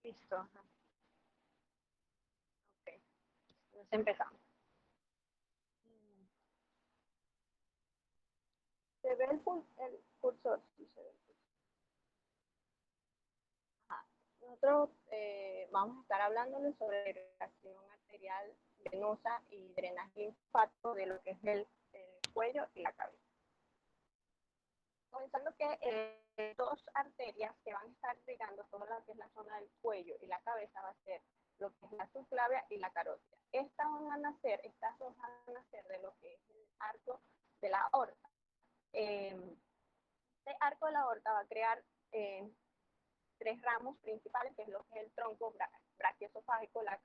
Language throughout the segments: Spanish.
Listo. Ajá. Ok. Entonces empezamos. ¿Se ve el cursor? Sí, se ve el cursor. Ajá. Nosotros vamos a estar hablándoles sobre irrigación arterial venosa y drenaje linfático de lo que es el cuello y la cabeza. Comenzando que dos arterias que van a estar irrigando toda lo que es la zona del cuello y la cabeza va a ser lo que es la subclavia y la carótida. Estas dos van a nacer de lo que es el arco de la aorta. Este arco de la aorta va a crear tres ramos principales, que es lo que es el tronco brachiosofágico, la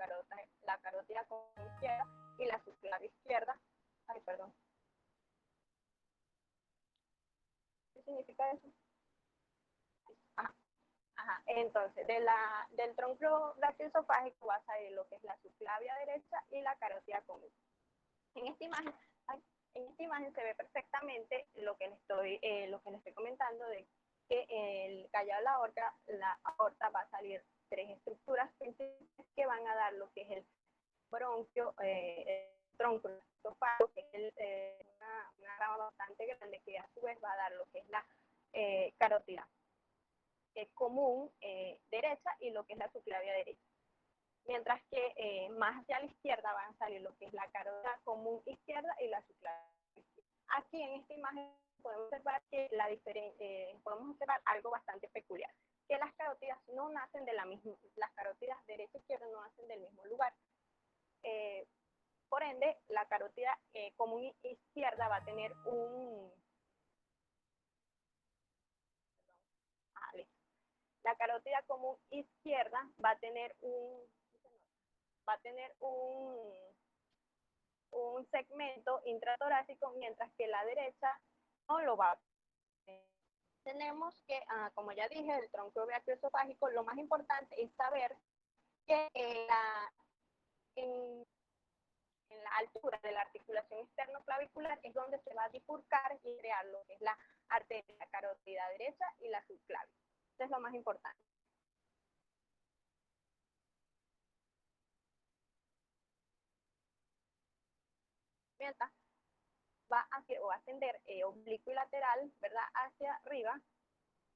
carótida con izquierda y la subclavia izquierda. Ay, perdón. ¿Qué significa eso? Ajá. Ajá. Entonces, del tronco brachiosofágico va a salir lo que es la subclavia derecha y la carótida común. En esta imagen, en esta imagen se ve perfectamente lo que les estoy comentando de que el callado de la aorta va a salir tres estructuras principales que van a dar lo que es el bronquio, el tronco esofágico, que es una rama bastante grande que a su vez va a dar lo que es la carótida común derecha y lo que es la subclavia derecha. Mientras que más hacia la izquierda van a salir lo que es la carótida común izquierda y la subclavia izquierda. Aquí en esta imagen podemos observar podemos observar algo bastante peculiar, que las carótidas no nacen de la misma, las carótidas derecha e izquierda no nacen del mismo lugar. Eh, por ende, la carótida común izquierda va a tener ah, la carótida común izquierda va a tener un segmento intratorácico, mientras que la derecha no lo va a tener. Tenemos que, como ya dije, el tronco brachiosofágico, lo más importante es saber que en, en la altura de la articulación externo-clavicular es donde se va a bifurcar y crear lo que es la arteria carótida derecha y la subclavia. Eso es lo más importante. Mientras va a ascender oblicuo y lateral, ¿verdad? Hacia arriba,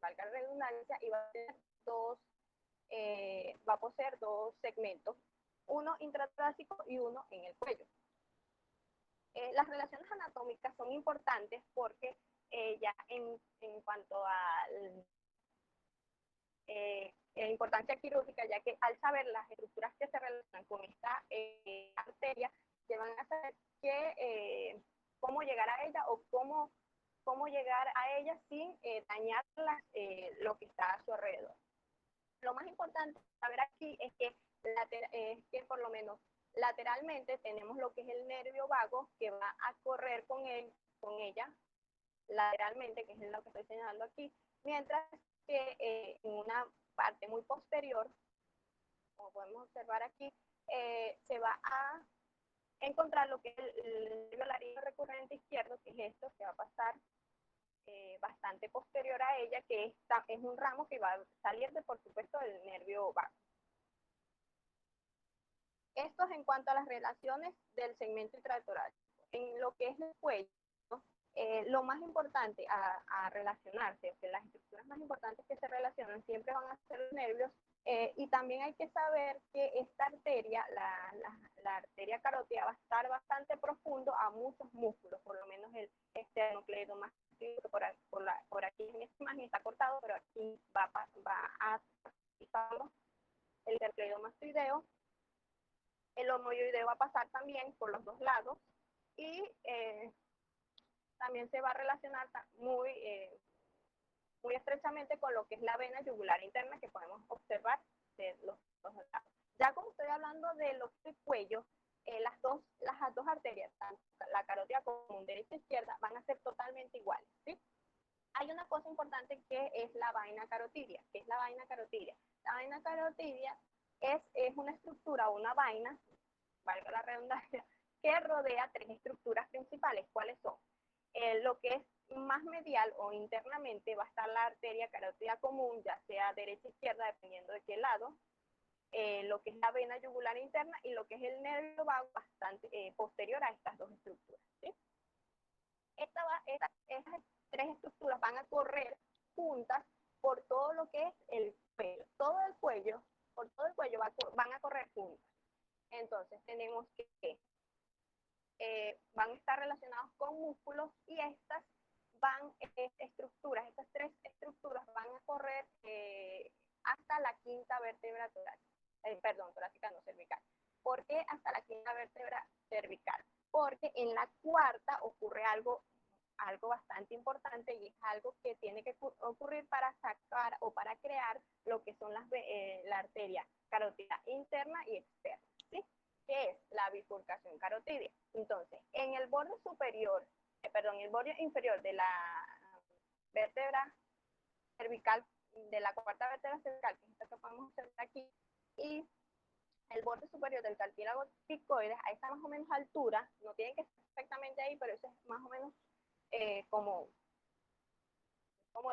valga la redundancia, y va a tener va a poseer dos segmentos, uno intratorácico y uno en el cuello. Las relaciones anatómicas son importantes porque ya en cuanto a importancia quirúrgica, ya que al saber las estructuras que se relacionan con esta arteria, se van a saber cómo llegar a ella o cómo llegar a ella sin dañar lo que está a su alrededor. Lo más importante saber aquí es que por lo menos lateralmente tenemos lo que es el nervio vago que va a correr con ella lateralmente, que es lo que estoy señalando aquí, mientras que en una parte muy posterior, como podemos observar aquí, se va a encontrar lo que es el nervio laringo recurrente izquierdo, que es esto, que va a pasar bastante posterior a ella, que es un ramo que va a salir de, por supuesto, del nervio vago. Esto es en cuanto a las relaciones del segmento intratorácico. En lo que es el cuello, lo más importante a relacionarse, o que las estructuras más importantes que se relacionan siempre van a ser los nervios, y también hay que saber que esta arteria, la arteria carótida, va a estar bastante profundo a muchos músculos, por lo menos el esternocleidomastoideo, que por aquí en esta imagen está cortado, pero aquí va a el esternocleidomastoideo. El homoyoideo va a pasar también por los dos lados y también se va a relacionar muy estrechamente con lo que es la vena yugular interna que podemos observar de los dos lados. Ya como estoy hablando de lo que es el cuello, las dos arterias, tanto la carótida común derecha e izquierda, van a ser totalmente iguales, ¿sí? Hay una cosa importante que es la vaina carotidia. ¿Qué es la vaina carotidia? La vaina carotidia es una estructura o una vaina, valga la redundancia, que rodea tres estructuras principales. ¿Cuáles son? Lo que es más medial o internamente va a estar la arteria carótida común, ya sea derecha o izquierda, dependiendo de qué lado. lo que es la vena yugular interna y lo que es el nervio vago bastante posterior a estas dos estructuras, ¿sí? Estas tres estructuras van a correr juntas por todo lo que es el cuello. Por todo el cuello van a correr juntas. Entonces tenemos que van a estar relacionados con músculos y estas estas tres estructuras van a correr hasta la quinta vértebra torácica, no cervical. ¿Por qué hasta la quinta vértebra cervical? Porque en la cuarta ocurre algo bastante importante y es algo que tiene que ocurrir para sacar o para crear lo que son la arteria carótida interna y externa, ¿sí? Que es la bifurcación carotidia. Entonces, en el borde el borde inferior de la vértebra cervical, de la cuarta vértebra cervical, que es esta que podemos observar aquí, y el borde superior del cartílago picoides, a esta más o menos altura, no tiene que ser exactamente ahí, pero eso es más o menos como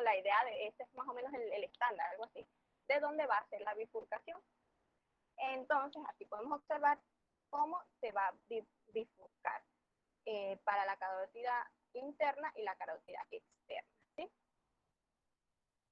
la idea de este es más o menos el estándar, algo así, de dónde va a ser la bifurcación. Entonces, aquí podemos observar cómo se va a bifurcar para la carótida interna y la carótida externa, ¿sí?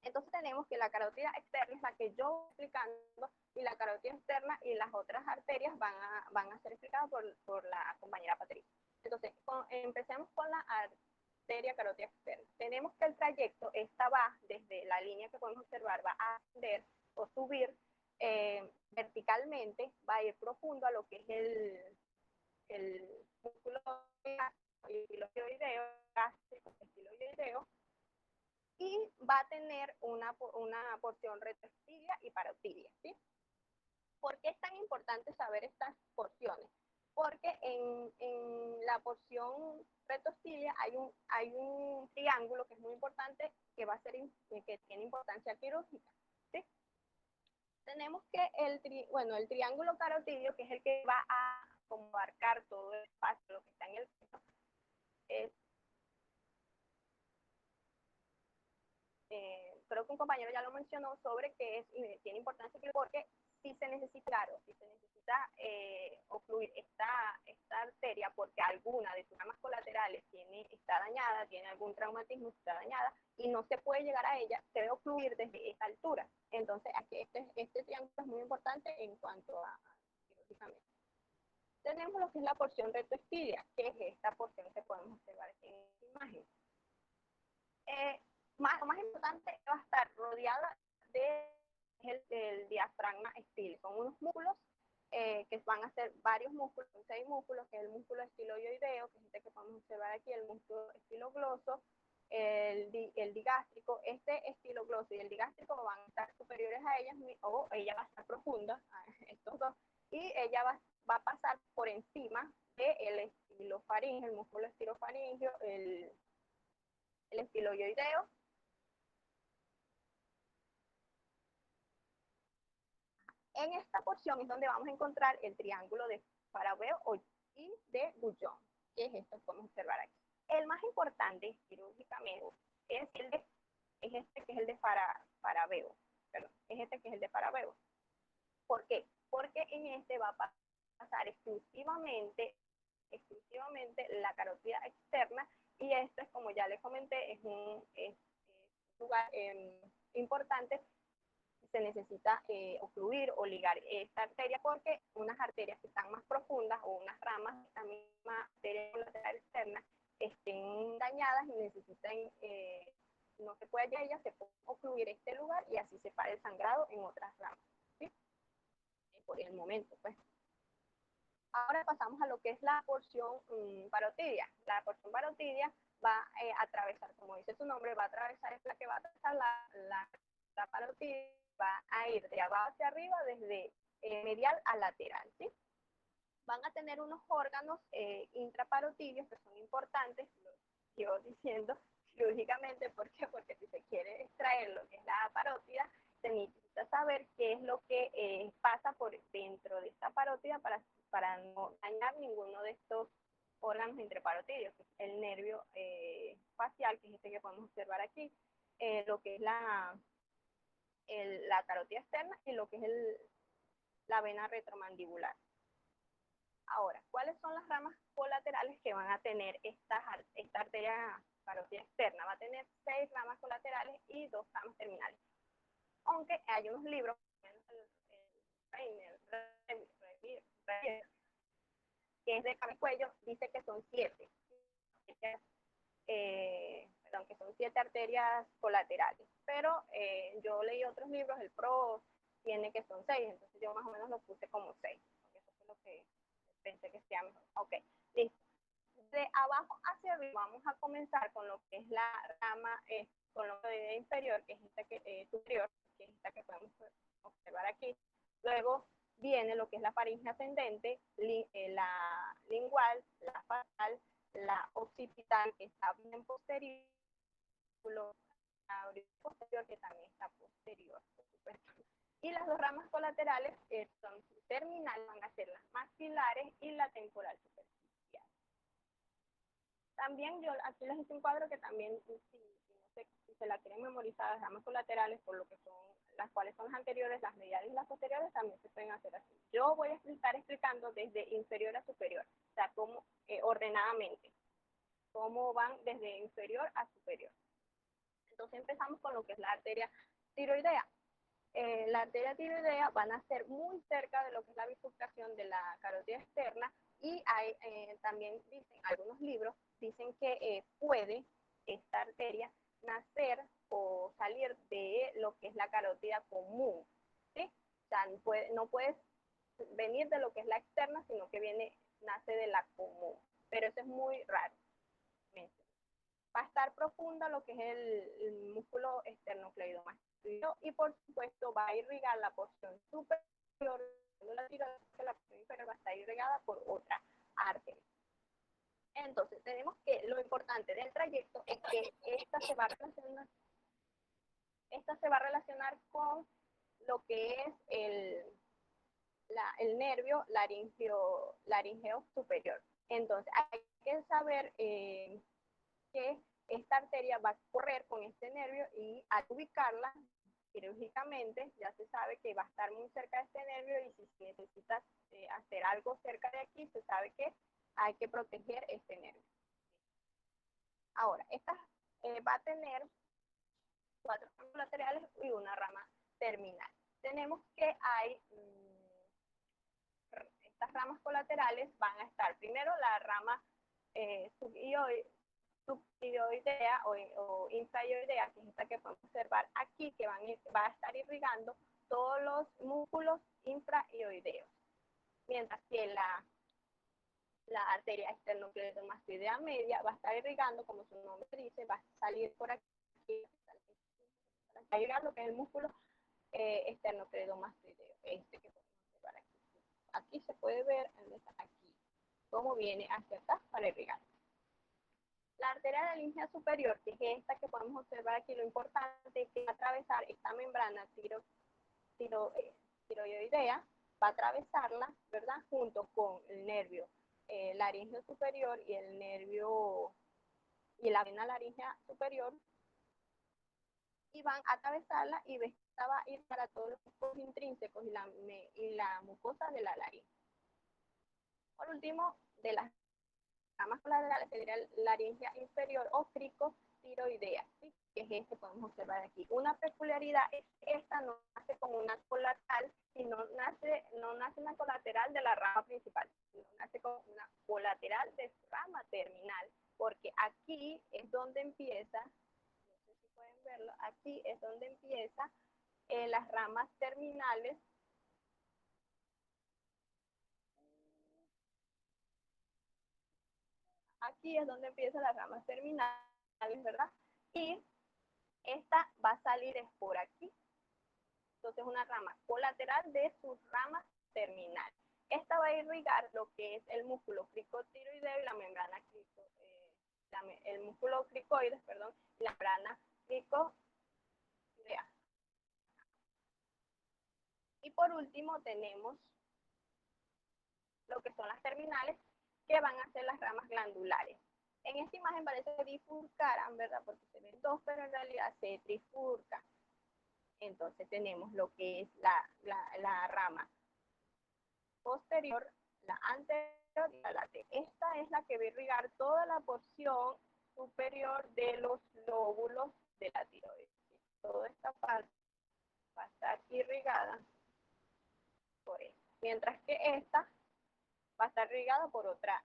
Entonces tenemos que la carótida externa es la que yo voy explicando y la carótida externa y las otras arterias van a ser explicadas por la compañera Patricia. Entonces, empecemos con la arteria carótida externa. Tenemos que el trayecto, esta va desde la línea que podemos observar, va a ascender o subir verticalmente, va a ir profundo a lo que es el músculo estiloideo, y va a tener una porción retroestilia y parotidia, ¿sí? ¿Por qué es tan importante saber estas porciones? Porque en la porción retrostilia hay un triángulo que es muy importante, que que tiene importancia quirúrgica, ¿sí? Tenemos que el triángulo carotidio, que es el que va a como abarcar todo el espacio, lo que está en el seno, creo que un compañero ya lo mencionó, sobre que tiene importancia porque si se necesita ocluir esta arteria porque alguna de sus ramas colaterales está dañada, tiene algún traumatismo, está dañada y no se puede llegar a ella, se debe ocluir desde esa altura. Entonces, aquí este triángulo es muy importante en cuanto a quirúrgicamente. Tenemos lo que es la porción rectoestilia, que es esta porción que podemos observar aquí en esta imagen. Lo más importante va a estar rodeada del diafragma estil. Son unos músculos que van a ser varios músculos, 6 músculos, que es el músculo estiloideo, que es este que podemos observar aquí, el músculo estilogloso, el digástrico. Este estilogloso y el digástrico van a estar superiores a ellas, o ella va a estar profunda, estos dos, y ella va a pasar por encima del estilofaringeo, el músculo estilofaringeo, el estiloideo. En esta porción es donde vamos a encontrar el triángulo de Faraveo y de Guyon, que es esto que podemos observar aquí. El más importante quirúrgicamente es este que es el de Faraveo. Perdón, es este que es el de Faraveo. ¿Por qué? Porque en este va a pasar exclusivamente la carótida externa, y esto es, como ya les comenté, es un lugar importante. Se necesita ocluir o ligar esta arteria porque unas arterias que están más profundas o unas ramas de esta misma arteria colateral externa estén dañadas y necesitan, no se puede llegar a ella, se puede ocluir este lugar y así se para el sangrado en otras ramas, ¿sí? Por el momento, pues. Ahora pasamos a lo que es la porción parotidia. La porción parotidia va a atravesar, como dice su nombre, va a atravesar, es la que va a atravesar la parotidia, va a ir de abajo hacia arriba desde medial a lateral, ¿sí? Van a tener unos órganos intraparotidios que son importantes, lo sigo diciendo quirúrgicamente, ¿por qué? Porque si se quiere extraer lo que es la parótida, se necesita saber qué es lo que pasa por dentro de esta parótida para no dañar ninguno de estos órganos intraparotidios, que es el nervio facial, que es este que podemos observar aquí, lo que es la carótida externa y lo que es la vena retromandibular. Ahora, ¿cuáles son las ramas colaterales que van a tener esta arteria carótida externa? Va a tener 6 ramas colaterales y 2 ramas terminales. Aunque hay unos libros, que es de cabeza y cuello, dice que son 7. Perdón, que son 7 arterias colaterales. Pero yo leí otros libros, el PRO tiene que son 6, entonces yo más o menos lo puse como 6, porque eso fue lo que pensé que sea mejor. Ok, listo. De abajo hacia arriba vamos a comenzar con lo que es la rama, con la cavidad inferior, que es esta que superior, que es esta que podemos observar aquí. Luego viene lo que es la faringe ascendente, la lingual, la facial, la occipital, que está bien posterior, la posterior, que también está posterior, por supuesto. Y las 2 ramas colaterales son terminales, van a ser las maxilares y la temporal superficial. También yo aquí les hice un cuadro que también, si se la quieren memorizar, las ramas colaterales, por lo que son, las cuales son las anteriores, las mediales y las posteriores, también se pueden hacer así. Yo voy a estar explicando desde inferior a superior, o sea, cómo, ordenadamente, cómo van desde inferior a superior. Entonces empezamos con lo que es la arteria tiroidea. La arteria tiroidea van a ser muy cerca de lo que es la bifurcación de la carótida externa, y hay, también dicen, algunos libros dicen que puede esta arteria nacer o salir de lo que es la carótida común, ¿sí? O sea, no puede venir de lo que es la externa, sino que nace de la común, pero eso es muy raro. Va a estar profunda lo que es el músculo esternocleidomastoideo, y por supuesto va a irrigar la porción superior de la tiroides, que la porción inferior va a estar irrigada por otra arteria. Entonces tenemos que lo importante del trayecto es que esta se va a relacionar con lo que es el nervio laringeo superior. Entonces hay que saber que esta arteria va a correr con este nervio, y al ubicarla quirúrgicamente ya se sabe que va a estar muy cerca de este nervio, y si necesitas hacer algo cerca de aquí, se sabe que hay que proteger este nervio. Ahora, esta va a tener 4 ramas laterales y una rama terminal. Tenemos que hay estas ramas colaterales van a estar primero la rama subtiroidea o infraioidea, que es esta que podemos observar aquí, que va a estar irrigando todos los músculos infraioideos, mientras que la arteria esternocleidomastoidea media va a estar irrigando, como su nombre dice, va a salir por aquí, va a irrigar lo que es el músculo esternocleidomastoideo, este que podemos observar aquí. Aquí se puede ver, aquí, cómo viene hacia acá para irrigar. La arteria de la línea superior, que es esta que podemos observar aquí, lo importante es que va a atravesar esta membrana tiroidea, va a atravesarla, ¿verdad? Junto con el nervio laringeo superior y el nervio y la vena laringea superior, y van a atravesarla, y esta va a ir para todos los músculos intrínsecos y la mucosa de la laringe. Por último, de las ramas colaterales sería la laringea inferior o cricotiroidea, ¿sí? Que es este que podemos observar aquí. Una peculiaridad es que esta no nace como una colateral, sino no nace una colateral de la rama principal, sino nace como una colateral de su rama terminal, porque aquí es donde empieza, no sé si pueden verlo, aquí es donde empieza las ramas terminales. Aquí es donde empiezan las ramas terminales, ¿verdad? Y esta va a salir es por aquí. Entonces, una rama colateral de sus ramas terminales. Esta va a irrigar lo que es el músculo cricotiroideo y la membrana el músculo cricoides, perdón, y la membrana cricoidea. Y por último tenemos lo que son las terminales, que van a ser las ramas glandulares. En esta imagen parece que bifurcaran, ¿verdad? Porque se ven 2, pero en realidad se trifurcan. Entonces tenemos lo que es la rama posterior, la anterior y la lateral. Esta es la que va a irrigar toda la porción superior de los lóbulos de la tiroides. Toda esta parte va a estar irrigada por esta, mientras que esta va a estar irrigada por otra.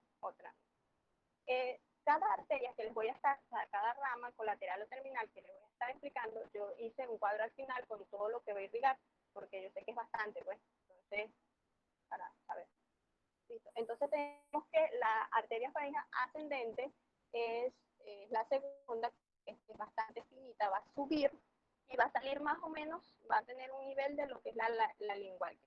Cada arteria que les voy a estar, o sea, cada rama colateral o terminal que les voy a estar explicando, yo hice un cuadro al final con todo lo que voy a irrigar, porque yo sé que es bastante, pues, entonces, para saber. Listo. Entonces tenemos que la arteria faríngea ascendente es la segunda, que es bastante finita, va a subir y va a salir más o menos, va a tener un nivel de lo que es la lingual,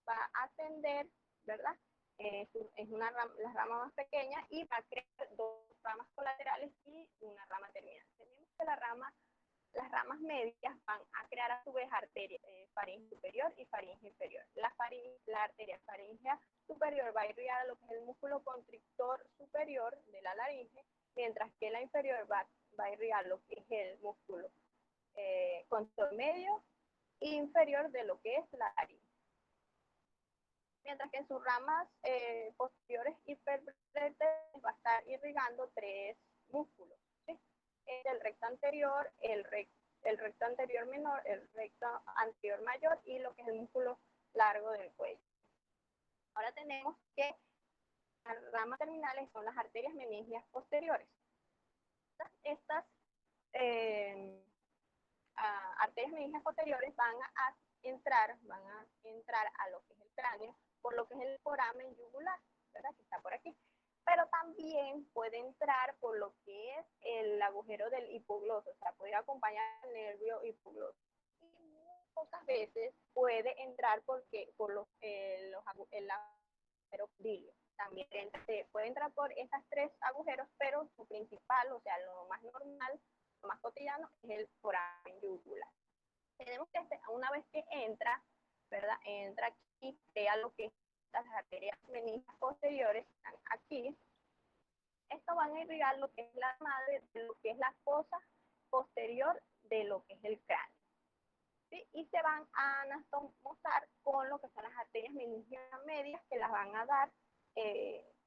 va a ascender, ¿verdad? Es la rama más pequeña y va a crear dos ramas colaterales y una rama terminal. Tenemos que las ramas medias van a crear a su vez arteria faringe superior y faringe inferior. La arteria faringea superior va a irrigar a lo que es el músculo constrictor superior de la laringe, mientras que la inferior va a irrigar lo que es el músculo constrictor medio e inferior de lo que es la laringe. Mientras que en sus ramas posteriores y perpetentes va a estar irrigando tres músculos, ¿sí? El recto anterior, el recto anterior menor, el recto anterior mayor y lo que es el músculo largo del cuello. Ahora tenemos que las ramas terminales son las arterias meningias posteriores. Estas arterias meningias posteriores van a entrar a lo que es el cráneo, por lo que es el foramen yugular, ¿verdad? Que está por aquí. Pero también puede entrar por lo que es el agujero del hipogloso, o sea, puede acompañar el nervio hipogloso. Y muy pocas veces puede entrar por el agujero condilio. También puede entrar por estas tres agujeros, pero su principal, o sea, lo más normal, lo más cotidiano, es el foramen yugular. Tenemos que, una vez que entra, ¿verdad? Entra aquí, crea lo que es las arterias meningias posteriores, están aquí. Esto van a irrigar lo que es la madre, de lo que es la fosa posterior de lo que es el cráneo. ¿Sí? Y se van a anastomosar con lo que son las arterias meningias medias, que las van a dar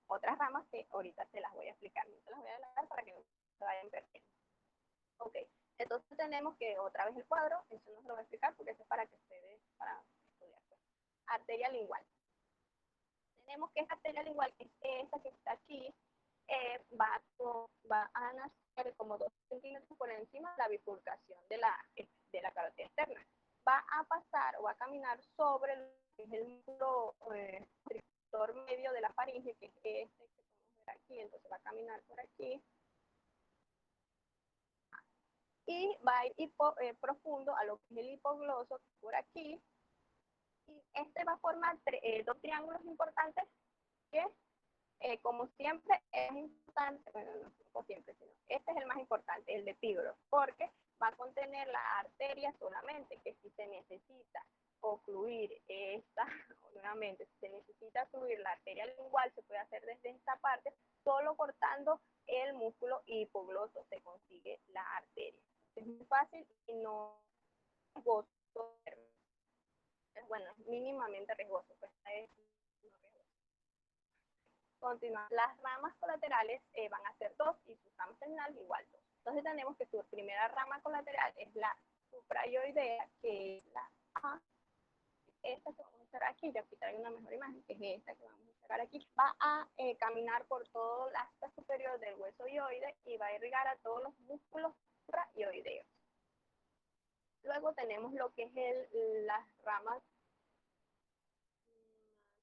otras ramas que ahorita se las voy a explicar. No se las voy a dar para que no se vayan perdiendo. Ok, entonces tenemos que otra vez el cuadro, eso no se lo voy a explicar porque eso es para que ustedes, para estudiar. Pues. Arteria lingual. Tenemos que esta arteria lingual, que es esta que está aquí, va a nacer como 2 centímetros por encima de la bifurcación de la carótida externa. Va a pasar o va a caminar sobre el músculo constrictor medio de la faringe, que es este que podemos ver aquí, entonces va a caminar por aquí. Y va a ir profundo a lo que es el hipogloso, por aquí, y este va a formar dos triángulos importantes que, como siempre, es importante, bueno, no como siempre, sino este es el más importante, el de epígloso, porque va a contener la arteria solamente, que si se necesita ocluir esta, nuevamente, si se necesita ocluir la arteria lingual, se puede hacer desde esta parte, solo cortando el músculo hipogloso se consigue la arteria. Es muy fácil y no es riesgoso, bueno, es mínimamente riesgoso, pues es no riesgoso. Continuamos. Las ramas colaterales van a ser 2 y sus ramas terminales igual 2. Entonces tenemos que su primera rama colateral es la suprayoidea, que es la A. Esta que vamos a observar aquí, yo aquí traigo una mejor imagen, que es esta que vamos a observar aquí, va a caminar por todo el asta superior del hueso ioide y va a irrigar a todos los músculos suprayoideos. Luego tenemos lo que es las ramas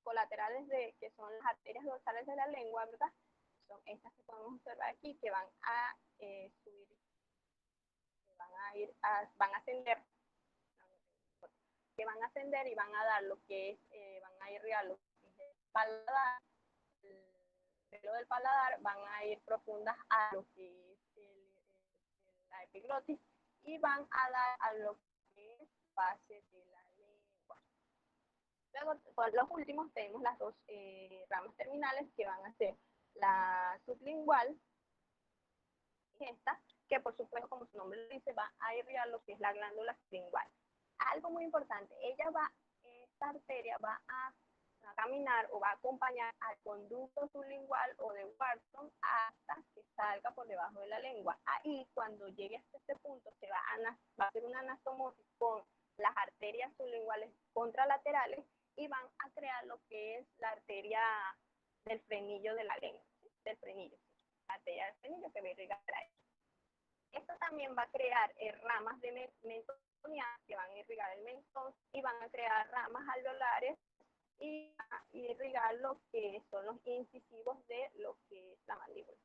colaterales que son las arterias dorsales de la lengua, ¿verdad? Son estas que podemos observar aquí, que van a subir, van a ascender, y van a dar lo que es, van a irrigar lo que es el paladar, el pelo del paladar, van a ir profundas a lo que es la epiglotis y van a dar a lo que es base de la lengua. Luego, por los últimos, tenemos las dos ramas terminales que van a ser la sublingual y esta, que por supuesto, como su nombre lo dice, va a irrigar lo que es la glándula sublingual. Algo muy importante, esta arteria va a caminar o va a acompañar al conducto sublingual o de Wharton hasta que salga por debajo de la lengua. Ahí, cuando llegue hasta este punto, va a hacer una anastomosis con las arterias sublinguales contralaterales y van a crear lo que es la arteria del frenillo de la lengua, ¿sí? Del frenillo, ¿sí? La arteria del frenillo que va a irrigar ahí. Esto también va a crear ramas de mentonianas que van a irrigar el mentón y van a crear ramas alveolares y irrigar lo que son los incisivos de lo que es la mandíbula.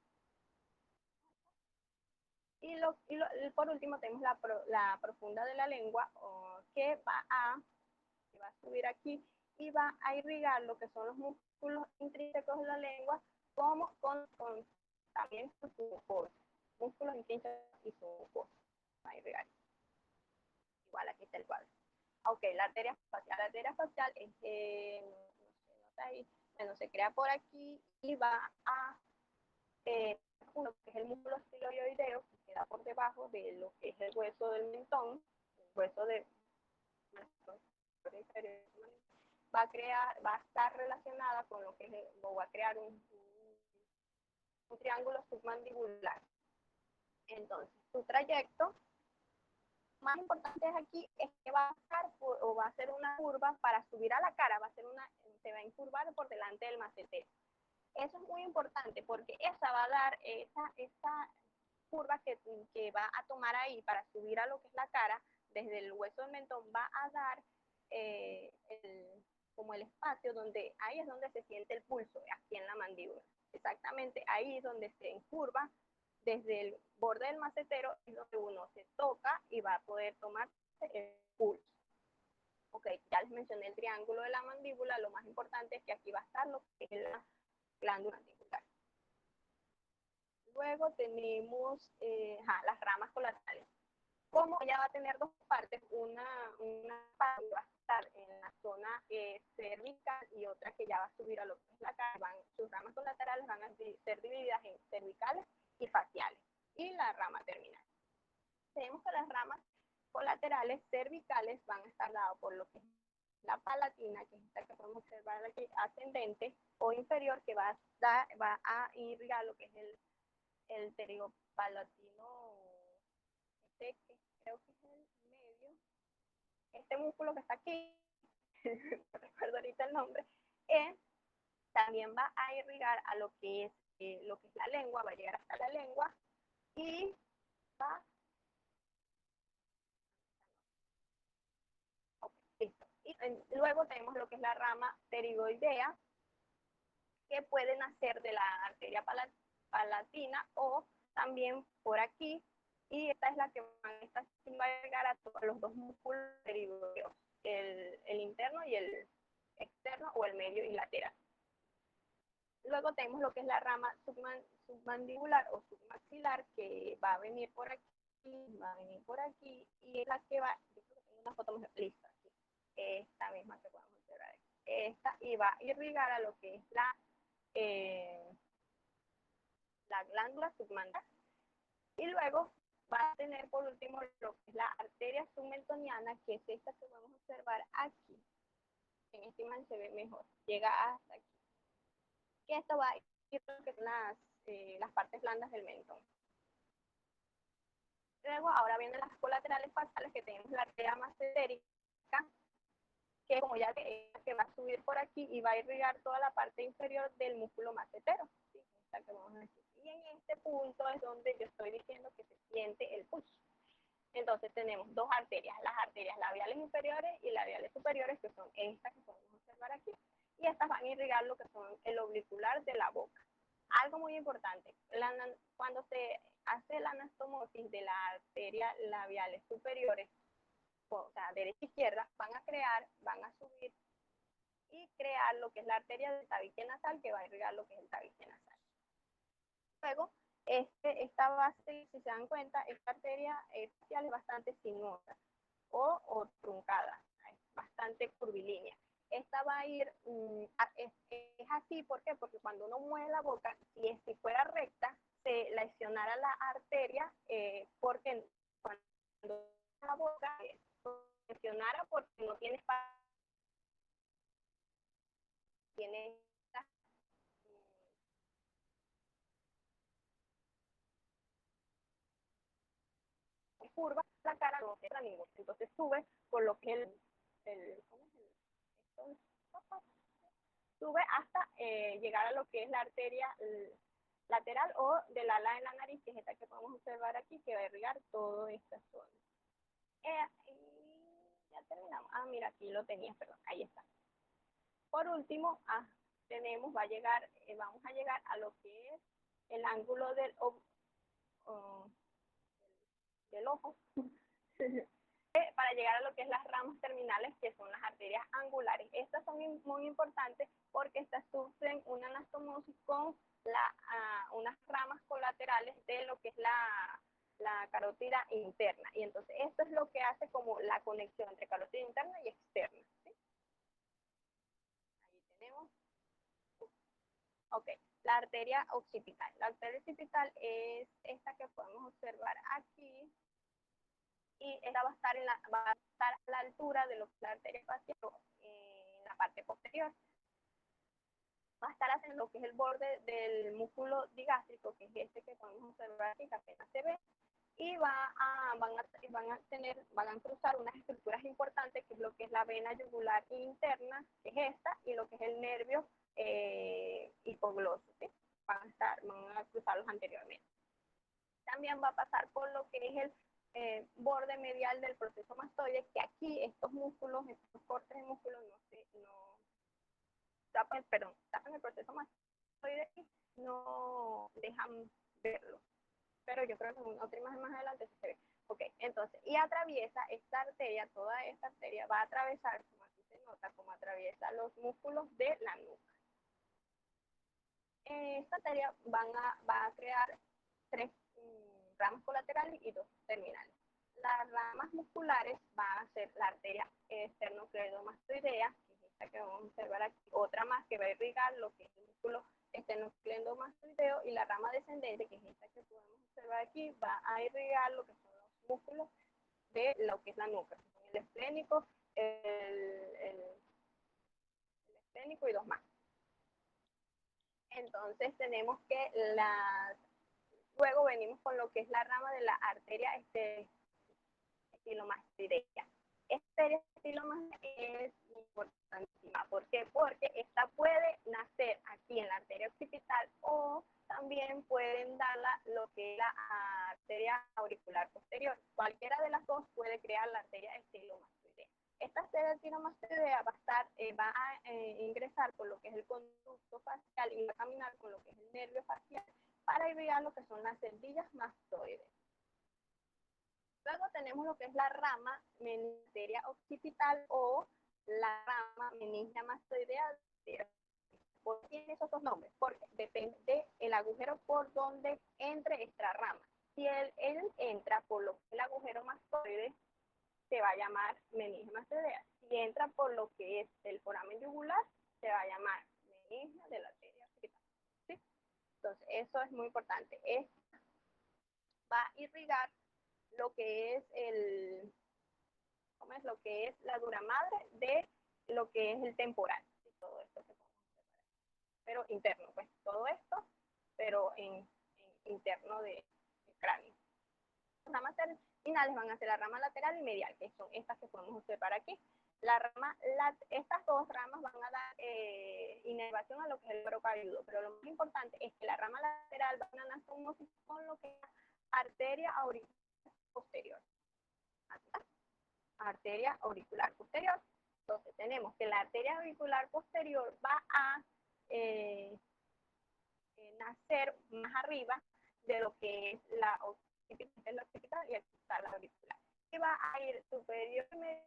Y por último tenemos la profunda de la lengua, que va a subir aquí y va a irrigar lo que son los músculos intrínsecos de la lengua, como también con su mucosa. Músculos intrínsecos y su mucosa. Va a irrigar. Igual aquí está el cuadro. Ok, la arteria facial. La arteria facial es, no se nota ahí, bueno, se crea por aquí y va a uno que es el músculo estiloideo, que queda por debajo de lo que es el hueso del mentón, el hueso de va a estar relacionada con lo que es, o va a crear un triángulo submandibular. Entonces, su trayecto más importante aquí es que va a pasar o va a hacer una curva para subir a la cara, se va a incurvar por delante del macetero. Eso es muy importante porque esa va a dar esa curva que va a tomar ahí para subir a lo que es la cara, desde el hueso del mentón, va a dar como el espacio donde, ahí es donde se siente el pulso, aquí en la mandíbula. Exactamente ahí es donde se encurva, desde el borde del macetero, es donde uno se toca y va a poder tomar el pulso. Ok, ya les mencioné el triángulo de la mandíbula, lo más importante es que aquí va a estar lo que es la glándula mandibular. Luego tenemos las ramas colaterales. Como ya va a tener dos partes, una parte va a estar en la zona cervical y otra que ya va a subir a lo que es la cara, sus ramas colaterales van a ser divididas en cervicales y faciales, y la rama terminal. Tenemos que las ramas colaterales cervicales van a estar dadas por lo que es la palatina, que es esta que podemos observar aquí, ascendente o inferior, que va a irrigar lo que es el pteriopalatino, que creo que es el medio, este músculo que está aquí, no recuerdo ahorita el nombre, también va a irrigar a lo que es la lengua, va a llegar hasta la lengua y va. Listo. Y luego tenemos lo que es la rama pterigoidea, que puede nacer de la arteria palatina o también por aquí, y esta es la que va a llegar a todos los dos músculos pterigoideos, el interno y el externo, o el medio y lateral. Luego tenemos lo que es la rama submandibular o submaxilar, que va a venir por aquí, va a venir por aquí, y es la que va, yo creo que tengo una foto más lista, esta misma que podemos observar, esta, y va a irrigar a lo que es la glándula submandibular. Y luego va a tener por último lo que es la arteria submentoniana, que es esta que podemos observar aquí. En esta imagen se ve mejor, llega hasta aquí. Que esto va a ir lo que son las partes blandas del mentón. Luego, ahora vienen las colaterales faciales, que tenemos la arteria macetérica, que como ya que va a subir por aquí y va a irrigar toda la parte inferior del músculo macetero. ¿Sí? Y en este punto es donde yo estoy diciendo que se siente el pulso. Entonces tenemos dos arterias, las arterias labiales inferiores y labiales superiores, que son estas que podemos observar aquí, y estas van a irrigar lo que son el oblicular de la boca. Algo muy importante, cuando se hace la anastomosis de la arteria labiales superiores, o sea, derecha e izquierda, van a subir y crear lo que es la arteria del tabique nasal, que va a irrigar lo que es el tabique nasal. Luego, esta base, si se dan cuenta, esta arteria facial es bastante sinuosa o truncada, es bastante curvilínea. Esta va a ir, es así, ¿por qué? Porque cuando uno mueve la boca, si fuera recta, se lesionara la arteria, porque cuando la boca se lesionara porque no tiene espacio tiene esta curva, la cara no cierra ninguna. Entonces sube por lo que ¿cómo es esto? Sube hasta llegar a lo que es la arteria lateral o del ala de la nariz, que es esta que podemos observar aquí, que va a irrigar toda esta zona. Y ya terminamos. Ah, mira, aquí lo tenía, perdón, ahí está. Por último, vamos a llegar a lo que es el ángulo del ojo para llegar a lo que es las ramas terminales, que son las arterias angulares. Estas son muy importantes porque estas sufren una anastomosis con unas ramas colaterales de lo que es la carótida interna. Y entonces esto es lo que hace como la conexión entre carótida interna y externa. ¿Sí? Ahí tenemos. Ok, la arteria occipital. La arteria occipital es esta que podemos observar aquí. Y esta va a estar a la altura de lo que es la arteria facial en la parte posterior. Va a estar haciendo lo que es el borde del músculo digástrico, que es este que podemos observar aquí, que apenas se ve, y van a cruzar unas estructuras importantes, que es lo que es la vena yugular interna, que es esta, y lo que es el nervio hipogloso, ¿sí? Van a cruzarlos anteriormente. También va a pasar por lo que es el borde medial del proceso mastoide, que aquí estos músculos, estos cortes de músculos tapan el proceso mastoide y no dejan verlo. Pero yo creo que en otra imagen más adelante se ve. Ok, entonces, y atraviesa esta arteria, toda esta arteria va a atravesar, como aquí se nota, como atraviesa los músculos de la nuca. Esta arteria va a crear tres ramas colaterales y dos terminales. Las ramas musculares van a ser la arteria esternocleidomastoidea, que es esta que vamos a observar aquí, otra más que va a irrigar lo que es el músculo esternocleidomastoideo, y la rama descendente, que es esta que podemos observar aquí, va a irrigar lo que son los músculos de lo que es la nuca, el esplénico, el esplénico y dos más. Entonces tenemos que luego venimos con lo que es la rama de la arteria estilomastoidea. Esta arteria estilomastoidea es importantísima. ¿Por qué? Porque esta puede nacer aquí en la arteria occipital, o también pueden darla lo que es la arteria auricular posterior. Cualquiera de las dos puede crear la arteria estilomastoidea. Esta arteria estilomastoidea va a ingresar por lo que es el conducto facial y va a caminar con lo que es el nervio facial para irrigar lo que son las cendillas mastoides. Luego tenemos lo que es la rama meningia occipital o la rama meningia mastoidea. ¿Por qué tiene esos dos nombres? Porque depende del agujero por donde entre esta rama. Si él entra por lo que es el agujero mastoide, se va a llamar meningia mastoidea. Si entra por lo que es el foramen yugular, se va a llamar meningia de la arteria occipital. ¿Sí? Entonces, eso es muy importante. Va a irrigar lo que es lo que es la dura madre de lo que es el temporal. Y todo esto que podemos observar. Pero interno, pues todo esto, pero en interno de cráneo. Las ramas terminales van a ser la rama lateral y medial, que son estas que podemos observar aquí. Estas dos ramas van a dar inervación a lo que es el cuero cabelludo, pero lo más importante es que la rama lateral va a una anastomosis con lo que es arteria auricular posterior. Arteria auricular posterior. Entonces tenemos que la arteria auricular posterior va a nacer más arriba de lo que es la occipital, y aquí está la auricular. Y va a ir superior y medial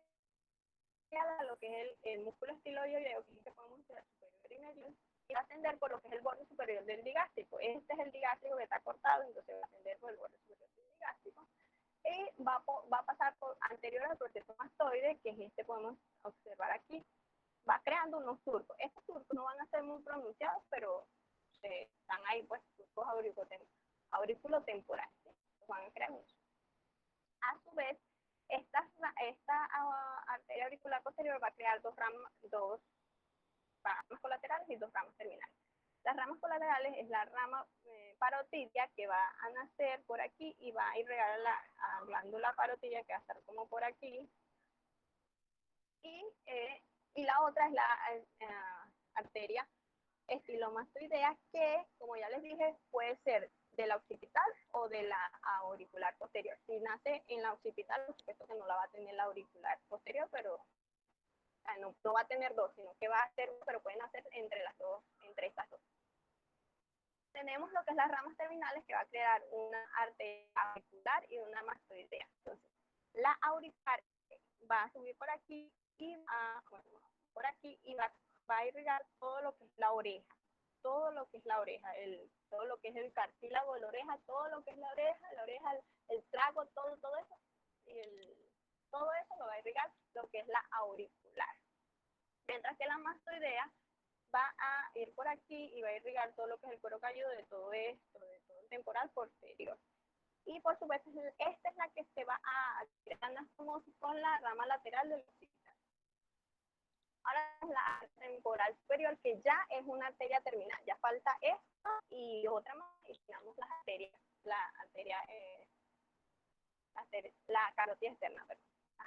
a lo que es el músculo estiloideo, que es el que podemos hacer superior y medial, y va a ascender por lo que es el borde superior del digástrico. Este es el digástrico que está cortado, entonces va a ascender por el borde superior del digástrico. Y va a pasar por anterior al proceso mastoide, que es este podemos observar aquí. Va creando unos surcos. Estos surcos no van a ser muy pronunciados, pero están ahí, pues, surcos auriculotemporales. Van a crear muchos. A su vez, esta arteria auricular posterior va a crear dos ramas colaterales y 2 ramas terminales. Las ramas colaterales es la rama parotidia que va a nacer por aquí y va a irrigar a la glándula parotidia que va a estar como por aquí. Y la otra es la arteria estilomastoidea que, como ya les dije, puede ser de la occipital o de la auricular posterior. Si nace en la occipital, por supuesto que no la va a tener la auricular posterior, pero no va a tener dos, sino que va a ser, pero pueden nacer entre las dos, entre estas dos. Tenemos lo que es las ramas terminales que va a crear una arteria auricular y una mastoidea. Entonces, la auricular va a subir por aquí y por aquí y va a irrigar todo lo que es la oreja, todo lo que es la oreja, todo lo que es el cartílago de la oreja, todo lo que es la oreja, el trago, todo eso, todo eso lo va a irrigar lo que es la auricular. Mientras que la mastoidea va a ir por aquí y va a irrigar todo lo que es el cuero cabelludo de todo esto, de todo el temporal posterior. Y por supuesto, esta es la que se va a crear anastomosis con la rama lateral del occipital. Ahora es la temporal superior, que ya es una arteria terminal. Ya falta esta y otra más, y tenemos las arterias, la carótida externa, perdón.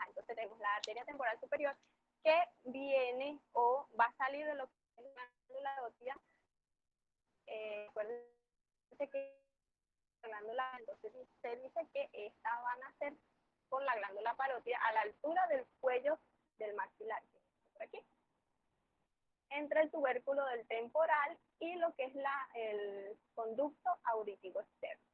Entonces tenemos la arteria temporal superior que viene o va a salir de lo que es la glándula carótida. Acuérdense que la glándula, entonces se dice que esta va a nacer por la glándula parótida a la altura del cuello del maxilar, por aquí, entre el tubérculo del temporal y lo que es el conducto aurítico externo.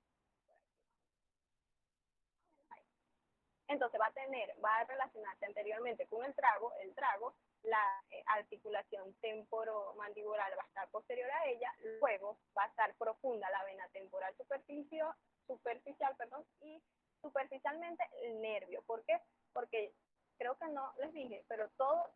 Entonces va a relacionarse anteriormente con el trago, la articulación temporomandibular va a estar posterior a ella, luego va a estar profunda la vena temporal superficial, y superficialmente el nervio. ¿Por qué? Porque creo que no les dije, pero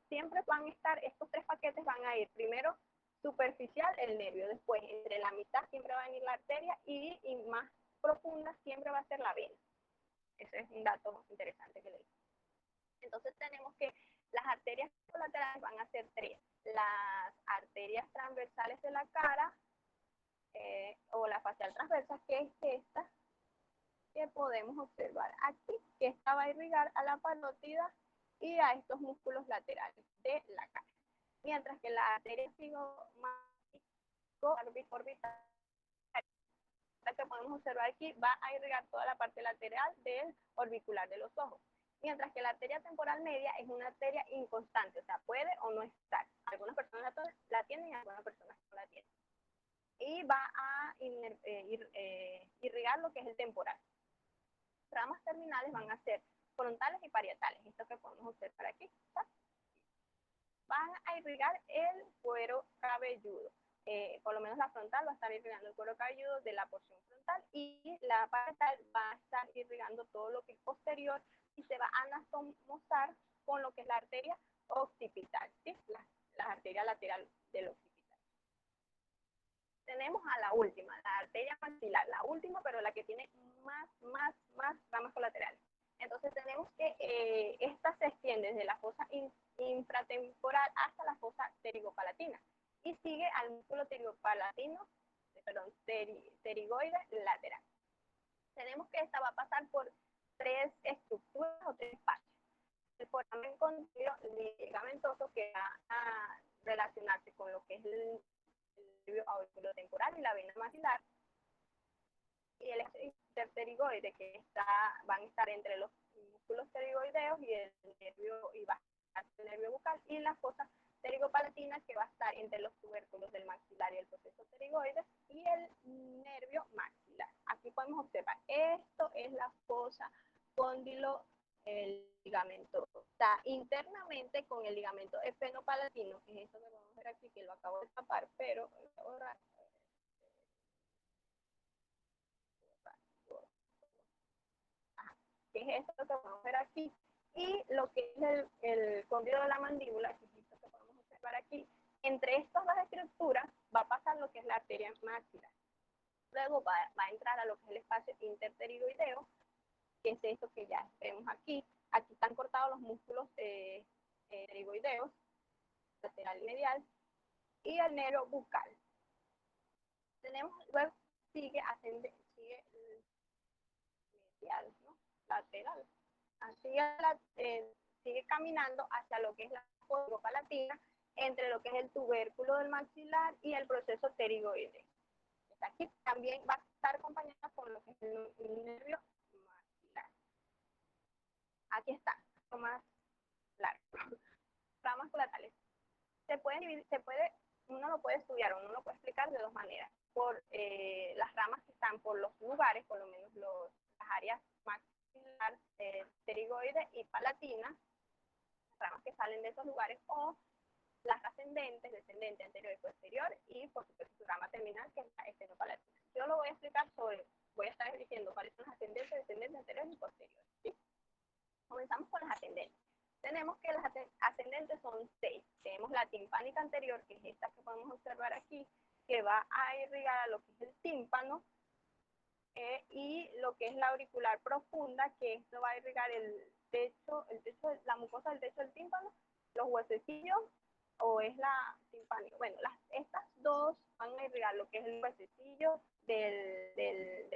siempre van a estar, estos tres paquetes van a ir primero superficial el nervio, después entre la mitad siempre va a ir la arteria y más profunda siempre va a ser la vena. Ese es un dato interesante que leí. Entonces tenemos que las arterias colaterales van a ser 3. Las arterias transversales de la cara, o la facial transversa, que es esta, que podemos observar aquí, que esta va a irrigar a la parótida y a estos músculos laterales de la cara. Mientras que la arteria orbital, que podemos observar aquí, va a irrigar toda la parte lateral del orbicular de los ojos. Mientras que la arteria temporal media es una arteria inconstante, o sea, puede o no estar. Algunas personas la tienen y algunas personas no la tienen. Y va a irrigar lo que es el temporal. Ramas terminales van a ser frontales y parietales, esto que podemos observar aquí. ¿Está? Van a irrigar el cuero cabelludo. Por lo menos la frontal va a estar irrigando el cuero cabelludo de la porción frontal y la parietal va a estar irrigando todo lo que es posterior y se va a anastomosar con lo que es la arteria occipital, ¿sí? la arteria lateral del occipital. Tenemos a la última, la arteria maxilar, la última, pero la que tiene más ramas colaterales. Entonces tenemos que esta se extiende desde la fosa infratemporal hasta la fosa pterigopalatina y sigue al músculo pterigoide lateral. Tenemos que esta va a pasar por 3 estructuras o 3 espacios. El foramen contínuo ligamentoso, que va a relacionarse con lo que es el nervio auriculotemporal y la vena maxilar, y el interpterigoide, que van a estar entre los músculos pterigoideos y el nervio, y va a estar el nervio bucal, y la fosa pterigopalatina, que va a estar entre los tubérculos del maxilar y el proceso pterigoide y el nervio maxilar. Aquí podemos observar, esto es la fosa cóndilo, el ligamento está internamente con el ligamento esfenopalatino, que es esto que vamos a ver aquí, que lo acabo de tapar, pero ahora que es esto que podemos ver aquí, y lo que es el cóndilo de la mandíbula, que es esto que podemos observar aquí. Entre estas dos estructuras va a pasar lo que es la arteria maxilar. Luego va a entrar a lo que es el espacio interpterigoideo, que es esto que ya vemos aquí. Aquí están cortados los músculos pterigoideos, lateral y medial, y el nervio bucal. Luego sigue medial, ¿no? Lateral. Así sigue caminando hacia lo que es la palatina, entre lo que es el tubérculo del maxilar y el proceso pterigoide. Aquí también va a estar acompañada con lo que es el nervio maxilar. Aquí está, más largo. Ramas colatales. Uno lo puede estudiar o uno lo puede explicar de dos maneras. Por las ramas que están por los lugares, por lo menos las áreas maxilar, pterigoide y palatina, las ramas que salen de esos lugares, o las ascendentes, descendente, anterior y posterior, y por supuesto su rama terminal, que es la estenopalatina. Yo lo voy a explicar voy a estar diciendo cuáles son las ascendentes, descendentes, anteriores y posteriores. ¿Sí? Comenzamos con las ascendentes. Tenemos que las ascendentes son 6. Tenemos la timpánica anterior, que es esta que podemos observar aquí, que va a irrigar a lo que es el tímpano, y lo que es la auricular profunda, que esto va a irrigar la mucosa del techo del tímpano, los huesecillos, o es la timpánica. Bueno, estas dos van a irrigar lo que es el huesecillo del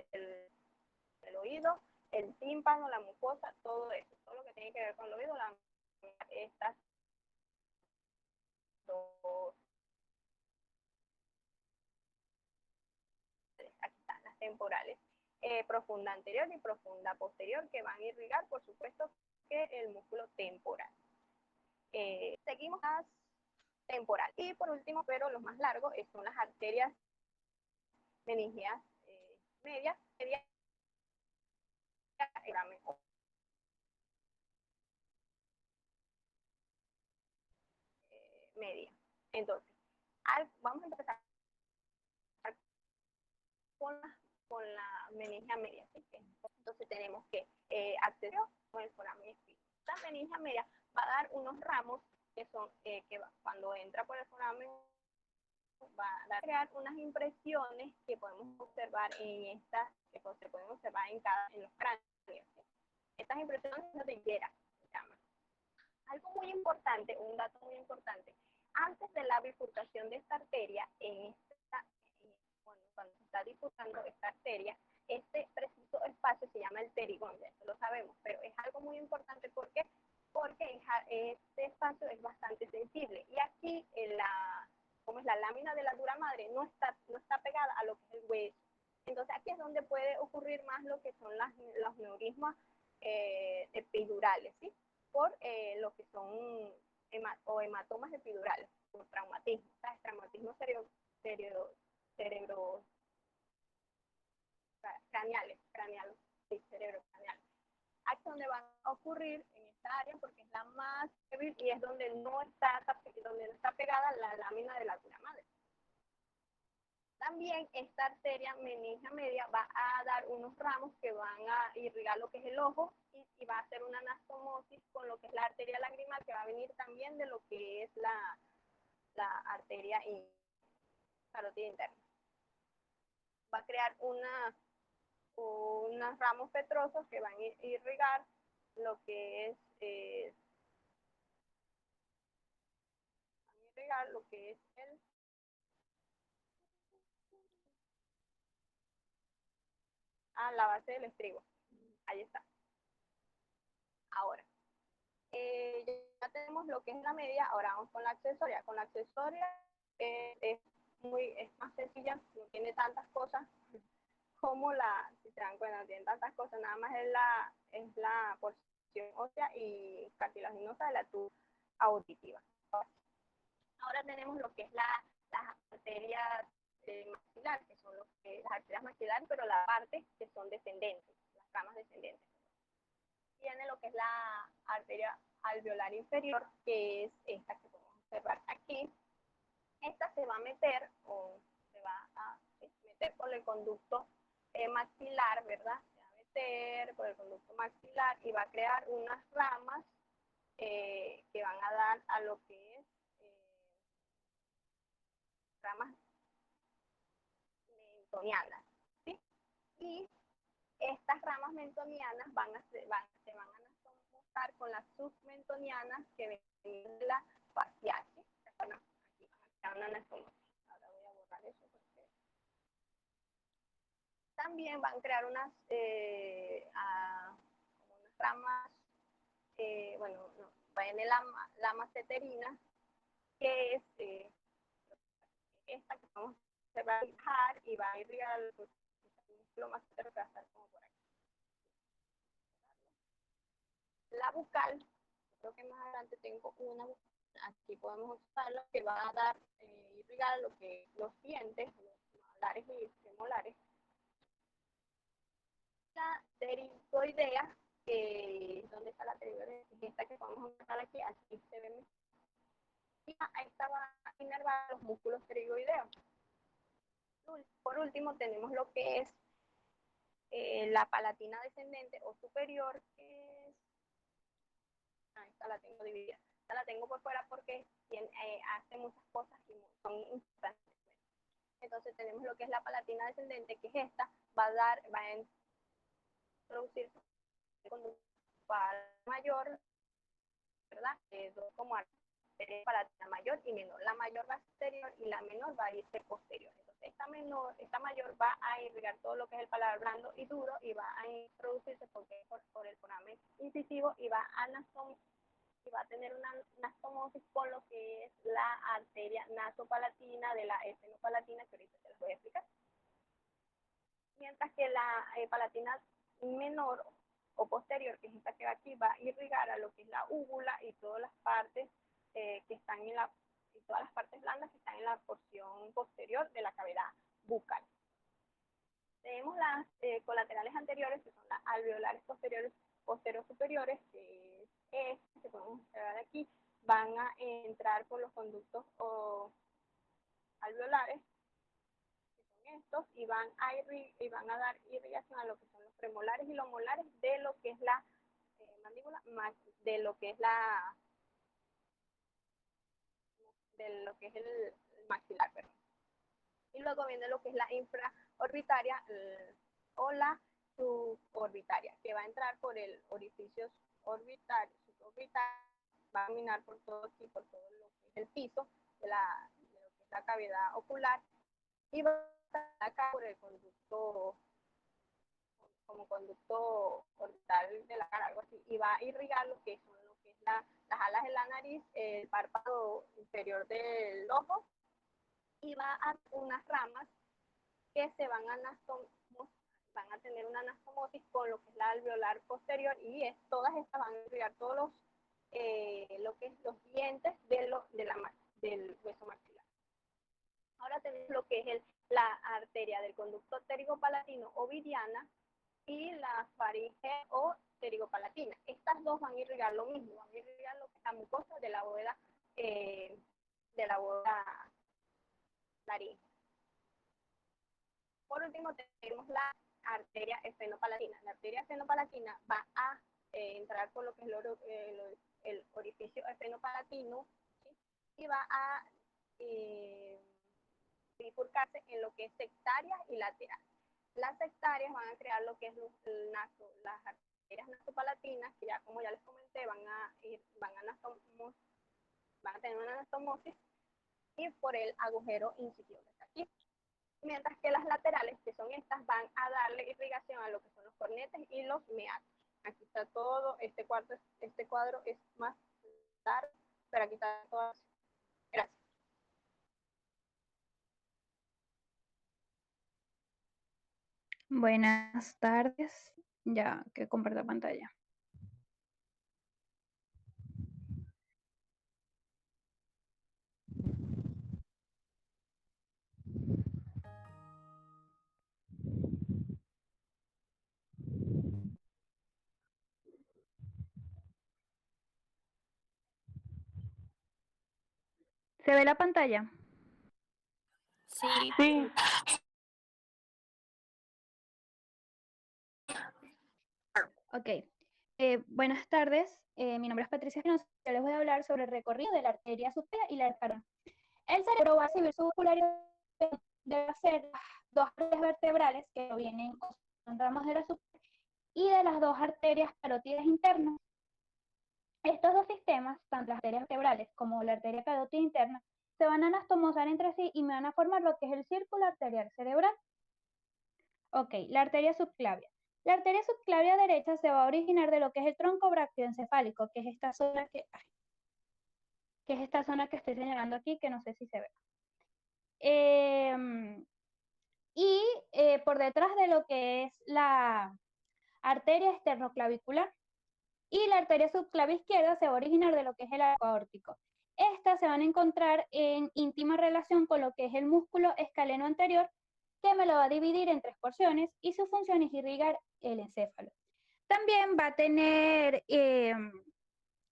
oído, el tímpano, la mucosa, todo eso, todo lo que tiene que ver con el oído, estas dos, aquí están las temporales, profunda anterior y profunda posterior, que van a irrigar, por supuesto, que el músculo temporal. Seguimos las temporal. Y por último, pero los más largos, son las arterias meningeas medias, media. Entonces, vamos a empezar con la meningia media. ¿Sí? Entonces tenemos que acceder con el foramen espino. Esta meningia media va a dar unos ramos que son, cuando entra por el foramen, va a crear unas impresiones que podemos observar que se pueden observar en los cráneos. ¿Sí? Estas impresiones son de higuera, se llaman. Algo muy importante, un dato muy importante, antes de la bifurcación de esta arteria, cuando se está difurcando esta arteria, este preciso espacio se llama el pterigón, ya eso lo sabemos, pero es algo muy importante porque este espacio es bastante sensible, y aquí como es la lámina de la dura madre, no está pegada a lo que es el hueso. Entonces aquí es donde puede ocurrir más lo que son los neurismas epidurales, ¿sí? Por lo que son hematomas epidurales, por traumatismo, ¿sabes? Traumatismo craneales, sí, cerebrocraneales. Aquí es donde van a ocurrir en esta área porque es la más débil y es donde no está pegada la lámina de la dura madre. También esta arteria meningia media va a dar unos ramos que van a irrigar lo que es el ojo y va a hacer una anastomosis con lo que es la arteria lagrimal, que va a venir también de lo que es la arteria carótida interna. Va a crear unos ramos petrosos que van a irrigar lo que es la base del estribo. Ahí está. Ahora, ya tenemos lo que es la media, ahora vamos con la accesoria. Con la accesoria es más sencilla, no tiene tantas cosas como si se dan cuenta, no tiene tantas cosas, nada más es la porción ósea y cartilaginosa de la tuba auditiva. Ahora tenemos lo que es las arterias maxilares, que son las arterias maxilares, pero la parte que son descendentes, las ramas descendentes. Tiene lo que es la arteria alveolar inferior, que es esta que podemos observar aquí. Esta se va a meter por el conducto maxilar, ¿verdad? Se va a meter por el conducto maxilar y va a crear unas ramas que van a dar a lo que es ramas mentonianas, ¿sí? Y estas ramas mentonianas se van a asomar con las submentonianas que vienen de la facial, ¿sí? Bueno, aquí van a crear una anastomosis. Ahora voy a borrar eso porque también van a crear unas ramas, bueno, no, va en la maceterina, que es esta que vamos a bajar y va a irrigar el músculo macetero que va a estar como por aquí. La bucal, creo que más adelante tengo una, aquí podemos usarlo, que va a dar, irrigar lo que los dientes, los malares y premolares. La pterigoidea, ¿dónde está la pterigoidea? Es esta que vamos a encontrar aquí, así se ve. Y esta va a inervar los músculos pterigoideos. Por último, tenemos lo que es la palatina descendente o superior, que es, esta la tengo dividida. Esta la tengo por fuera porque hace muchas cosas y son importantes. Entonces tenemos lo que es la palatina descendente, que es esta, va a introducir el conducto mayor, ¿verdad? Dos como palatina mayor y menor. La mayor va a ser exterior y la menor va a irse posterior. Entonces esta mayor va a irrigar todo lo que es el paladar blando y duro y va a introducirse por el foramen incisivo y va a tener una anastomosis con lo que es la arteria nasopalatina de la esfenopalatina, que ahorita te las voy a explicar. Mientras que la palatina menor o posterior, que es esta que va aquí, va a irrigar a lo que es la úvula y todas las partes que están y todas las partes blandas que están en la porción posterior de la cavidad bucal. Tenemos las colaterales anteriores, que son las alveolares posteriores superiores, que podemos observar aquí, van a entrar por los conductos alveolares, que son estos, y van a dar irrigación a lo que son los premolares y los molares de lo que es la mandíbula, de lo que es el maxilar, perdón. Y luego viene lo que es la infraorbitaria o la suborbitaria, que va a entrar por el orificio suborbital, va a caminar por todo aquí, por todo lo que es el piso de lo que es la cavidad ocular, y va a estar acá por el conducto, como conducto orbital de la cara, algo así, y va a irrigar lo que es las alas de la nariz, el párpado inferior del ojo, y va a unas ramas que se van a tener una anastomosis con lo que es la alveolar posterior, y todas estas van a irrigar todos lo que es los dientes del hueso maxilar. Ahora tenemos lo que es la arteria del conducto pterigopalatino o vidiana y la faringe o pterigopalatina. Estas dos van a irrigar lo mismo, van a irrigar lo que es la mucosa de la bóveda laringe. Por último, tenemos la arteria esfenopalatina. La arteria esfenopalatina va a entrar por lo que es el orificio esfenopalatino, ¿sí? Y va a bifurcarse en lo que es sectaria y lateral. Las sectarias van a crear lo que es las arterias nasopalatinas, que ya como ya les comenté, van a tener una anastomosis y por el agujero incisivo que está aquí. Mientras que las laterales, que son estas, van a darle irrigación a lo que son los cornetes y los meatos. Aquí está todo, este cuadro es más largo, pero aquí está todo. Gracias. Buenas tardes, ya que comparto pantalla. ¿Se ve la pantalla? Sí. Sí. Ok. Buenas tardes, mi nombre es Patricia Espinosa. Yo les voy a hablar sobre el recorrido de la arteria superior y la arteria. El cerebro va a recibir su vascularidad de ser dos arterias vertebrales que provienen o son ramas de la superior y de las dos arterias carótidas internas. Estos dos sistemas, tanto las arterias vertebrales como la arteria carótida interna, se van a anastomosar entre sí y me van a formar lo que es el círculo arterial cerebral. Ok, la arteria subclavia. La arteria subclavia derecha se va a originar de lo que es el tronco brachioencefálico, que es esta zona que estoy señalando aquí, que no sé si se ve. Por detrás de lo que es la arteria esternoclavicular. Y la arteria subclavia izquierda se va a originar de lo que es el arco aórtico. Estas se van a encontrar en íntima relación con lo que es el músculo escaleno anterior, que me lo va a dividir en 3 porciones y su función es irrigar el encéfalo. También va a tener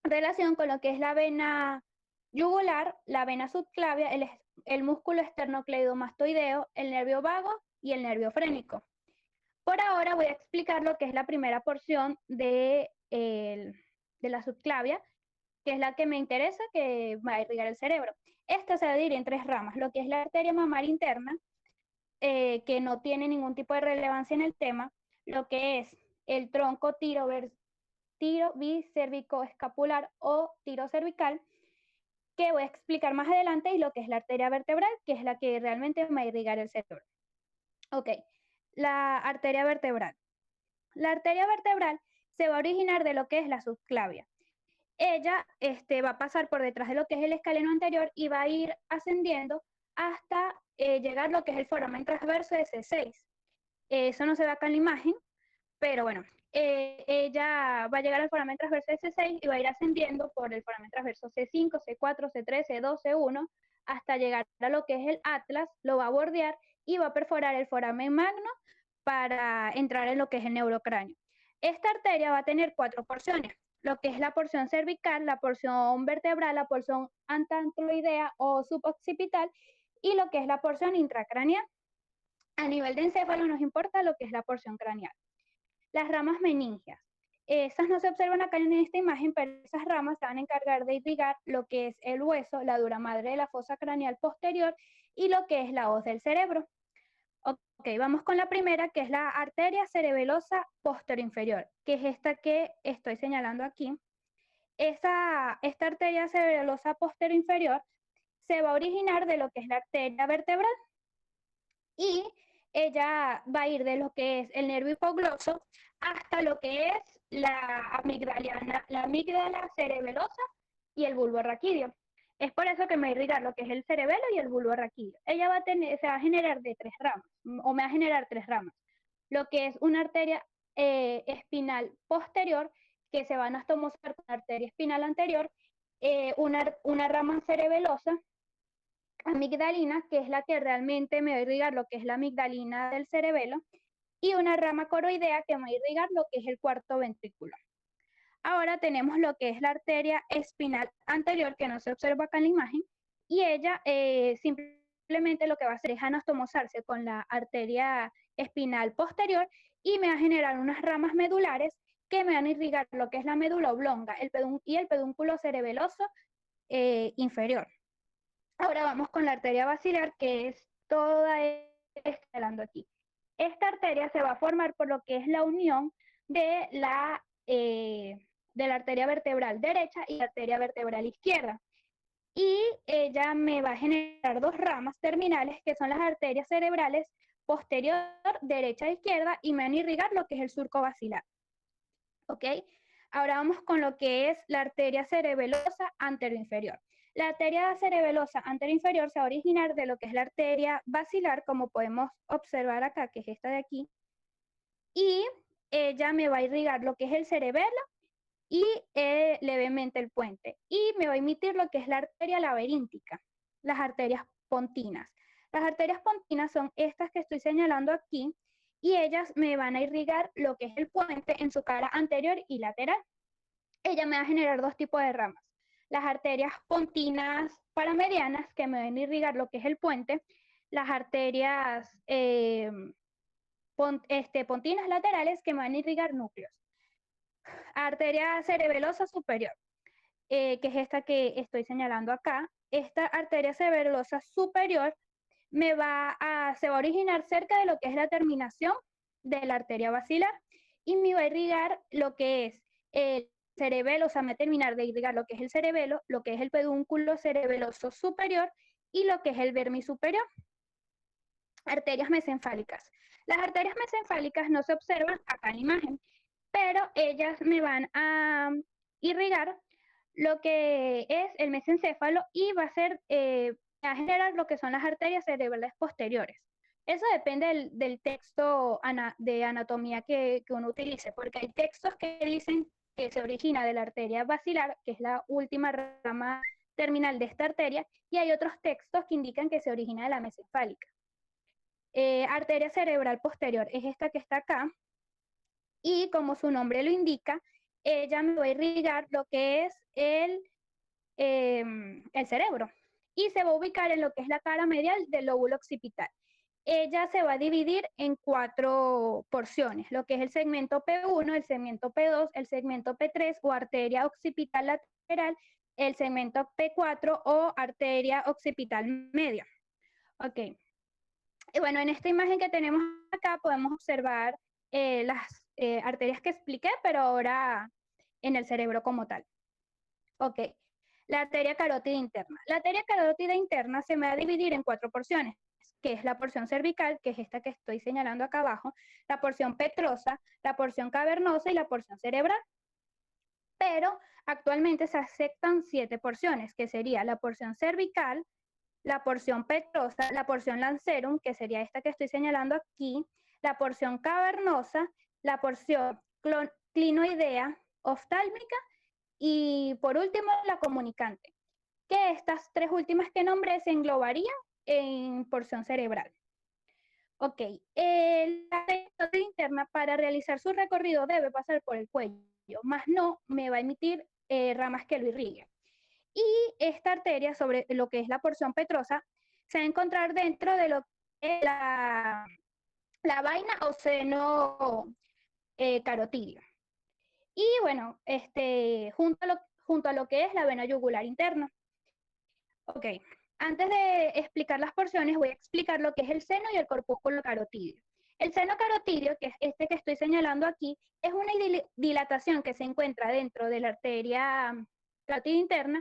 relación con lo que es la vena yugular, la vena subclavia, el músculo esternocleidomastoideo, el nervio vago y el nervio frénico. Por ahora voy a explicar lo que es la primera porción de la subclavia, que es la que me interesa, que va a irrigar el cerebro. Esta se va a dividir en 3 ramas, lo que es la arteria mamaria interna, que no tiene ningún tipo de relevancia en el tema, lo que es el tronco tiro bicervicoescapular o tiro cervical, que voy a explicar más adelante, y lo que es la arteria vertebral, que es la que realmente va a irrigar el cerebro. Ok, la arteria vertebral. La arteria vertebral se va a originar de lo que es la subclavia. Ella va a pasar por detrás de lo que es el escaleno anterior y va a ir ascendiendo hasta llegar a lo que es el foramen transverso de C6. Eso no se ve acá en la imagen, pero bueno, ella va a llegar al foramen transverso de C6 y va a ir ascendiendo por el foramen transverso C5, C4, C3, C2, C1, hasta llegar a lo que es el atlas, lo va a bordear y va a perforar el foramen magno para entrar en lo que es el neurocráneo. Esta arteria va a tener 4 porciones, lo que es la porción cervical, la porción vertebral, la porción antantroidea o suboccipital y lo que es la porción intracraneal. A nivel de encéfalo nos importa lo que es la porción craneal. Las ramas meningias. Esas no se observan acá en esta imagen, pero esas ramas se van a encargar de irrigar lo que es el hueso, la dura madre de la fosa craneal posterior y lo que es la hoz del cerebro. Ok, vamos con la primera, que es la arteria cerebelosa posterior-inferior, que es esta que estoy señalando aquí. Esta arteria cerebelosa posterior-inferior se va a originar de lo que es la arteria vertebral y ella va a ir de lo que es el nervio hipogloso hasta lo que es la amígdala cerebelosa y el bulbo raquídeo. Es por eso que me va a irrigar lo que es el cerebelo y el bulbo raquídeo. Ella se va a generar de 3 ramas, o me va a generar 3 ramas. Lo que es una arteria espinal posterior, que se va a anastomosar con la arteria espinal anterior, una rama cerebelosa, amigdalina, que es la que realmente me va a irrigar lo que es la amigdalina del cerebelo, y una rama coroidea que me va a irrigar lo que es el cuarto ventrículo. Ahora tenemos lo que es la arteria espinal anterior, que no se observa acá en la imagen, y ella simplemente lo que va a hacer es anastomosarse con la arteria espinal posterior y me va a generar unas ramas medulares que me van a irrigar lo que es la médula oblonga y el pedúnculo cerebeloso inferior. Ahora vamos con la arteria basilar, que es toda esta hablando aquí. Esta arteria se va a formar por lo que es la unión de la arteria vertebral derecha y la arteria vertebral izquierda. Y ella me va a generar 2 ramas terminales, que son las arterias cerebrales posterior, derecha e izquierda, y me van a irrigar lo que es el surco basilar. ¿Ok? Ahora vamos con lo que es la arteria cerebelosa anteroinferior. La arteria cerebelosa anteroinferior se va a originar de lo que es la arteria basilar, como podemos observar acá, que es esta de aquí, y ella me va a irrigar lo que es el cerebelo y levemente el puente, y me va a emitir lo que es la arteria laberíntica, las arterias pontinas. Las arterias pontinas son estas que estoy señalando aquí, y ellas me van a irrigar lo que es el puente en su cara anterior y lateral. Ella me va a generar 2 tipos de ramas. Las arterias pontinas paramedianas, que me van a irrigar lo que es el puente, las arterias pontinas laterales, que me van a irrigar núcleos. Arteria cerebelosa superior, que es esta que estoy señalando acá. Esta arteria cerebelosa superior se va a originar cerca de lo que es la terminación de la arteria basilar y me va a irrigar lo que es el cerebelo, o sea, me va a terminar de irrigar lo que es el cerebelo, lo que es el pedúnculo cerebeloso superior y lo que es el vermisuperior. Arterias mesencéfalicas. Las arterias mesencéfalicas no se observan acá en la imagen, pero ellas me van a irrigar lo que es el mesencéfalo y va a generar lo que son las arterias cerebrales posteriores. Eso depende del texto de anatomía que uno utilice, porque hay textos que dicen que se origina de la arteria basilar, que es la última rama terminal de esta arteria, y hay otros textos que indican que se origina de la mesencéfalica. Arteria cerebral posterior es esta que está acá, y como su nombre lo indica, ella me va a irrigar lo que es el cerebro, y se va a ubicar en lo que es la cara medial del lóbulo occipital. Ella se va a dividir en 4 porciones, lo que es el segmento P1, el segmento P2, el segmento P3 o arteria occipital lateral, el segmento P4 o arteria occipital media. Ok. Y bueno, en esta imagen que tenemos acá podemos observar las arterias que expliqué, pero ahora en el cerebro como tal. Ok. La arteria carótida interna. La arteria carótida interna se va a dividir en 4 porciones, que es la porción cervical, que es esta que estoy señalando acá abajo, la porción petrosa, la porción cavernosa y la porción cerebral. Pero actualmente se aceptan 7 porciones, que sería la porción cervical, la porción petrosa, la porción lancerum, que sería esta que estoy señalando aquí, la porción cavernosa, la porción clinoidea oftálmica y por último la comunicante, que estas 3 últimas que nombré se englobarían en porción cerebral. Ok, la arteria interna para realizar su recorrido debe pasar por el cuello, más no me va a emitir ramas que lo irriguen. Y esta arteria, sobre lo que es la porción petrosa, se va a encontrar dentro de lo que es la vaina o seno carotidio. Y bueno, junto a lo que es la vena yugular interna. Ok, antes de explicar las porciones, voy a explicar lo que es el seno y el corpúsculo carotidio. El seno carotidio, que es este que estoy señalando aquí, es una dilatación que se encuentra dentro de la arteria carotidia interna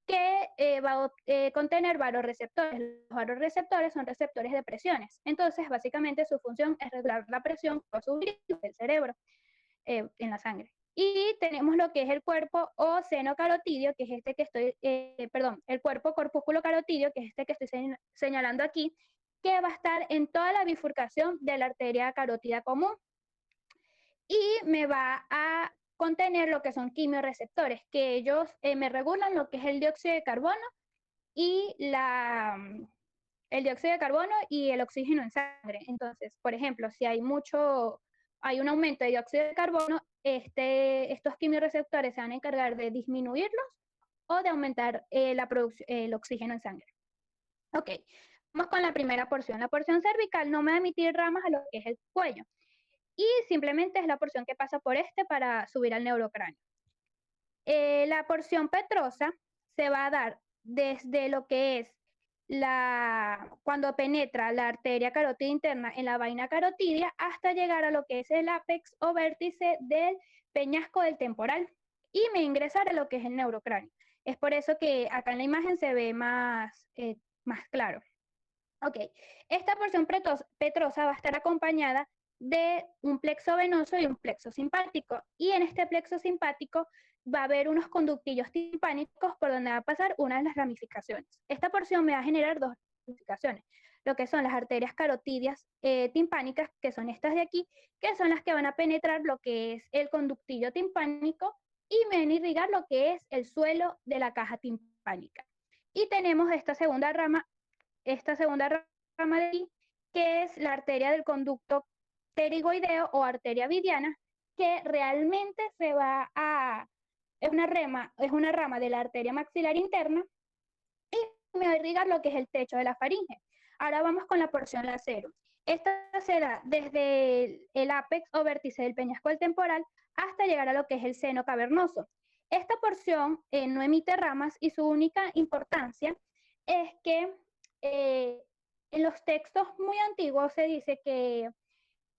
que va a contener varorreceptores. Los varorreceptores son receptores de presiones. Entonces, básicamente, su función es regular la presión o subir del cerebro en la sangre. Y tenemos lo que es el cuerpo o seno carotidio, que es este que estoy, el cuerpo corpúsculo carotidio, que es este que estoy señalando aquí, que va a estar en toda la bifurcación de la arteria carótida común. Y me va a contener lo que son quimiorreceptores, que ellos me regulan lo que es el dióxido de carbono y el dióxido de carbono y el oxígeno en sangre. Entonces, por ejemplo, si hay un aumento de dióxido de carbono, estos quimiorreceptores se van a encargar de disminuirlos o de aumentar el oxígeno en sangre. Ok, vamos con la primera porción. La porción cervical no me va a emitir ramas a lo que es el cuello, y simplemente es la porción que pasa por para subir al neurocráneo. La porción petrosa se va a dar desde lo que es cuando penetra la arteria carótida interna en la vaina carotidia hasta llegar a lo que es el ápex o vértice del peñasco del temporal y me ingresar a lo que es el neurocráneo. Es por eso que acá en la imagen se ve más claro. Ok, esta porción petrosa va a estar acompañada de un plexo venoso y un plexo simpático. Y en este plexo simpático va a haber unos conductillos timpánicos por donde va a pasar una de las ramificaciones. Esta porción me va a generar 2 ramificaciones, lo que son las arterias carotidias timpánicas, que son estas de aquí, que son las que van a penetrar lo que es el conductillo timpánico y me van a irrigar lo que es el suelo de la caja timpánica. Y tenemos esta segunda rama de aquí, que es la arteria del conducto pterigoideo o arteria vidiana, que realmente es una rama de la arteria maxilar interna y me va a irrigar lo que es el techo de la faringe. Ahora vamos con la porción lancerum. Esta se da desde el ápex o vértice del peñasco del temporal hasta llegar a lo que es el seno cavernoso. Esta porción no emite ramas y su única importancia es que en los textos muy antiguos se dice que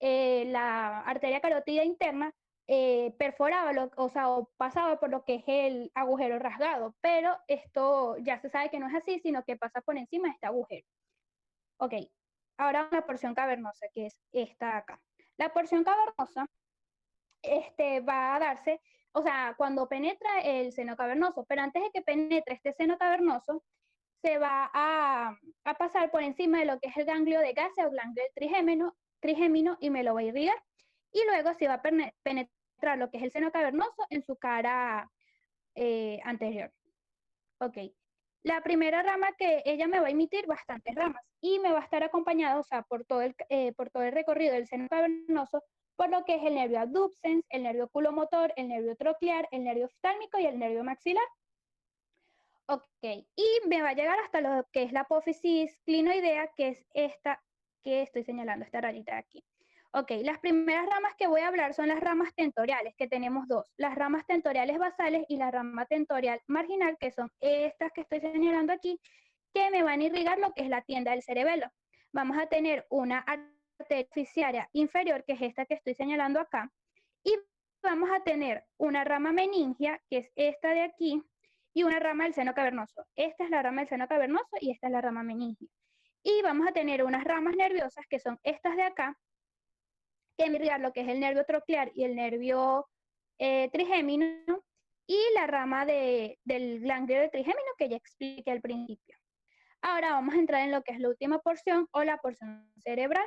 la arteria carótida interna perforaba, o pasaba por lo que es el agujero rasgado, pero esto ya se sabe que no es así, sino que pasa por encima de este agujero. Ok, ahora la porción cavernosa, que es esta acá. La porción cavernosa va a darse, o sea, cuando penetra el seno cavernoso, pero antes de que penetre este seno cavernoso, se va a pasar por encima de lo que es el ganglio de Gase o ganglio trigémino y me lo va a irrigar. Y luego se va a penetrar lo que es el seno cavernoso en su cara anterior. Ok. La primera rama que ella me va a emitir bastantes ramas y me va a estar acompañada, o sea, por todo el recorrido del seno cavernoso, por lo que es el nervio abducens, el nervio oculomotor, el nervio troclear, el nervio oftálmico y el nervio maxilar. Ok, y me va a llegar hasta lo que es la apófisis clinoidea, que es esta que estoy señalando, esta rayita de aquí. Ok, las primeras ramas que voy a hablar son las ramas tentoriales, que tenemos dos, las ramas tentoriales basales y la rama tentorial marginal, que son estas que estoy señalando aquí, que me van a irrigar lo que es la tienda del cerebelo. Vamos a tener una arteria oficiaria inferior, que es esta que estoy señalando acá, y vamos a tener una rama meningia, que es esta de aquí, y una rama del seno cavernoso. Esta es la rama del seno cavernoso y esta es la rama meningia. Y vamos a tener unas ramas nerviosas, que son estas de acá, que me irrigan lo que es el nervio troclear y el nervio trigémino, y la rama del ganglio de trigémino que ya expliqué al principio. Ahora vamos a entrar en lo que es la última porción o la porción cerebral.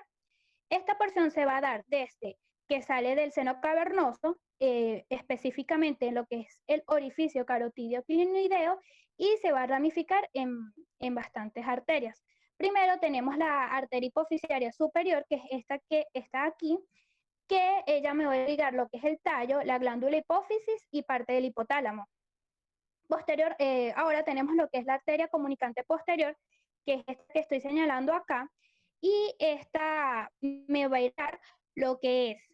Esta porción se va a dar desde que sale del seno cavernoso, específicamente en lo que es el orificio carotidio clinoideo, y se va a ramificar en bastantes arterias. Primero tenemos la arteria hipoficiaria superior, que es esta que está aquí, que ella me va a irrigar lo que es el tallo, la glándula hipófisis y parte del hipotálamo. Posterior, ahora tenemos lo que es la arteria comunicante posterior, que es esta que estoy señalando acá, y esta me va a irrigar lo que es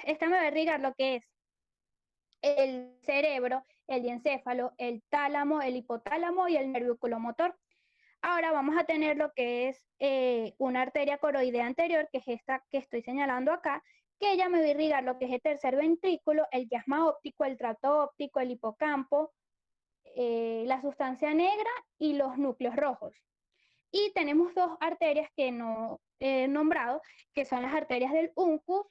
esta me va a irrigar lo que es el cerebro, el diencéfalo, el tálamo, el hipotálamo y el nervio oculomotor. Ahora vamos a tener lo que es una arteria coroidea anterior, que es esta que estoy señalando acá, que ella me va a irrigar lo que es el tercer ventrículo, el chiasma óptico, el tracto óptico, el hipocampo, la sustancia negra y los núcleos rojos. Y tenemos dos arterias que no he nombrado, que son las arterias del uncus,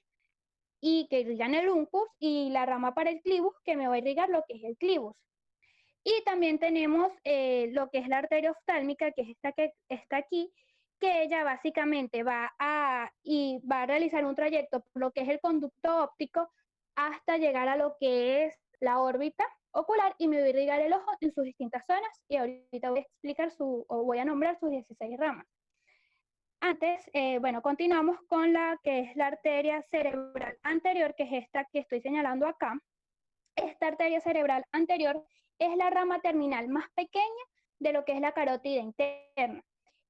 y que irrigan el uncus, y la rama para el clivus, que me va a irrigar lo que es el clivus. Y también tenemos lo que es la arteria oftálmica, que es esta que está aquí, que ella básicamente va a realizar un trayecto por lo que es el conducto óptico hasta llegar a lo que es la órbita ocular y me va a irrigar el ojo en sus distintas zonas, y ahorita voy a explicar voy a nombrar sus 16 ramas. Antes, bueno, continuamos con la que es la arteria cerebral anterior, que es esta que estoy señalando acá. Esta arteria cerebral anterior es la rama terminal más pequeña de lo que es la carótida interna.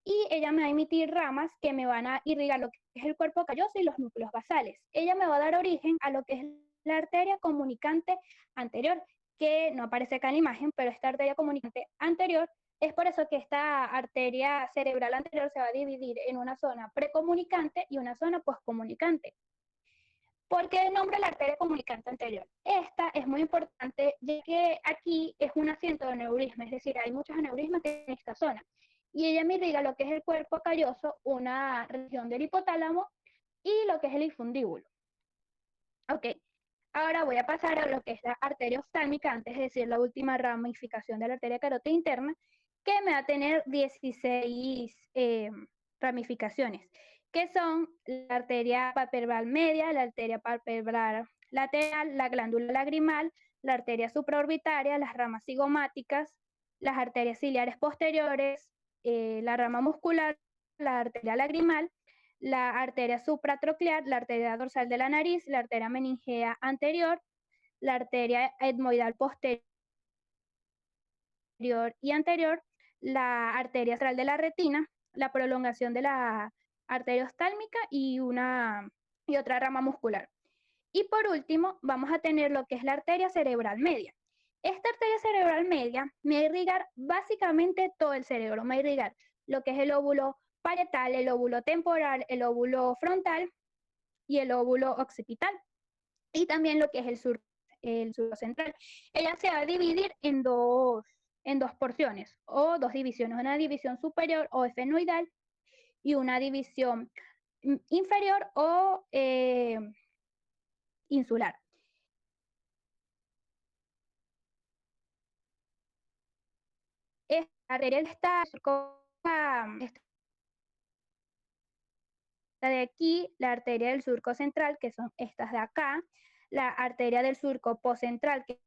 Y ella me va a emitir ramas que me van a irrigar lo que es el cuerpo calloso y los núcleos basales. Ella me va a dar origen a lo que es la arteria comunicante anterior, que no aparece acá en la imagen, pero esta arteria comunicante anterior, es por eso que esta arteria cerebral anterior se va a dividir en una zona precomunicante y una zona poscomunicante. ¿Por qué nombro la arteria comunicante anterior? Esta es muy importante, ya que aquí es un asiento de aneurisma, es decir, hay muchos aneurismas en esta zona. Y ella me irriga lo que es el cuerpo calloso, una región del hipotálamo y lo que es el infundíbulo. Ok, ahora voy a pasar a lo que es la arteria oftálmica, antes de decir la última ramificación de la arteria carótida interna, que me va a tener 16 ramificaciones, que son la arteria palpebral media, la arteria palpebral lateral, la glándula lagrimal, la arteria supraorbitaria, las ramas cigomáticas, las arterias ciliares posteriores, la rama muscular, la arteria lagrimal, la arteria supratroclear, la arteria dorsal de la nariz, la arteria meningea anterior, la arteria etmoidal posterior y anterior, la arteria central de la retina, la prolongación de la arteria oftálmica y otra rama muscular. Y por último, vamos a tener lo que es la arteria cerebral media. Esta arteria cerebral media me va a irrigar básicamente todo el cerebro, me va a irrigar lo que es el óvulo parietal, el óvulo temporal, el óvulo frontal y el óvulo occipital, y también lo que es el surco central. Ella se va a dividir en dos porciones o dos divisiones, una división superior o esfenoidal y una división inferior o insular. Esta arteria está de aquí, la arteria del surco central, que son estas de acá, la arteria del surco postcentral, que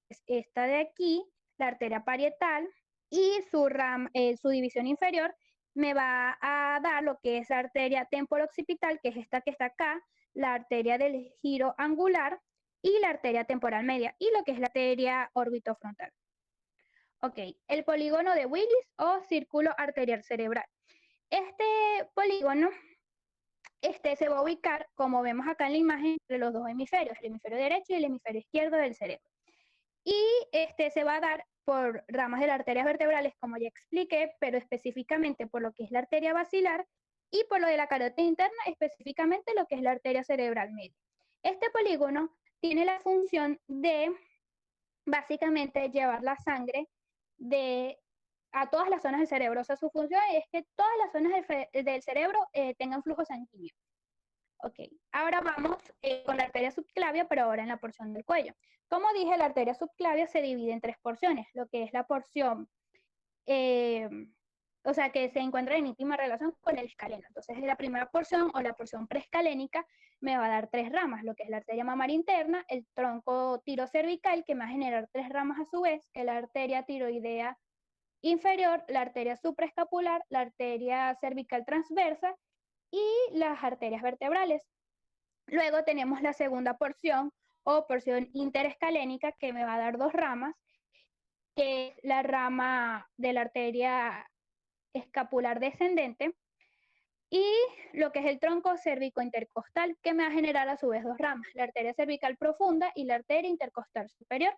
es esta de aquí, la arteria parietal, y su división inferior me va a dar lo que es la arteria temporo-occipital, que es esta que está acá, la arteria del giro angular y la arteria temporal media, y lo que es la arteria orbitofrontal. Ok, el polígono de Willis o círculo arterial cerebral. Este polígono se va a ubicar, como vemos acá en la imagen, entre los dos hemisferios, el hemisferio derecho y el hemisferio izquierdo del cerebro. Y se va a dar por ramas de las arterias vertebrales, como ya expliqué, pero específicamente por lo que es la arteria basilar y por lo de la carótida interna, específicamente lo que es la arteria cerebral media. Este polígono tiene la función de, básicamente, llevar la sangre a todas las zonas del cerebro. O sea, su función es que todas las zonas del cerebro tengan flujo sanguíneo. Ok, ahora vamos con la arteria subclavia, pero ahora en la porción del cuello. Como dije, la arteria subclavia se divide en tres porciones, lo que es la porción, o sea, que se encuentra en íntima relación con el escaleno. Entonces, la primera porción o la porción preescalénica me va a dar tres ramas, lo que es la arteria mamaria interna, el tronco tirocervical, que me va a generar tres ramas a su vez, que es la arteria tiroidea inferior, la arteria supraescapular, la arteria cervical transversa y las arterias vertebrales. Luego tenemos la segunda porción o porción interescalénica que me va a dar dos ramas, que es la rama de la arteria escapular descendente y lo que es el tronco cérvico-intercostal, que me va a generar a su vez dos ramas, la arteria cervical profunda y la arteria intercostal superior.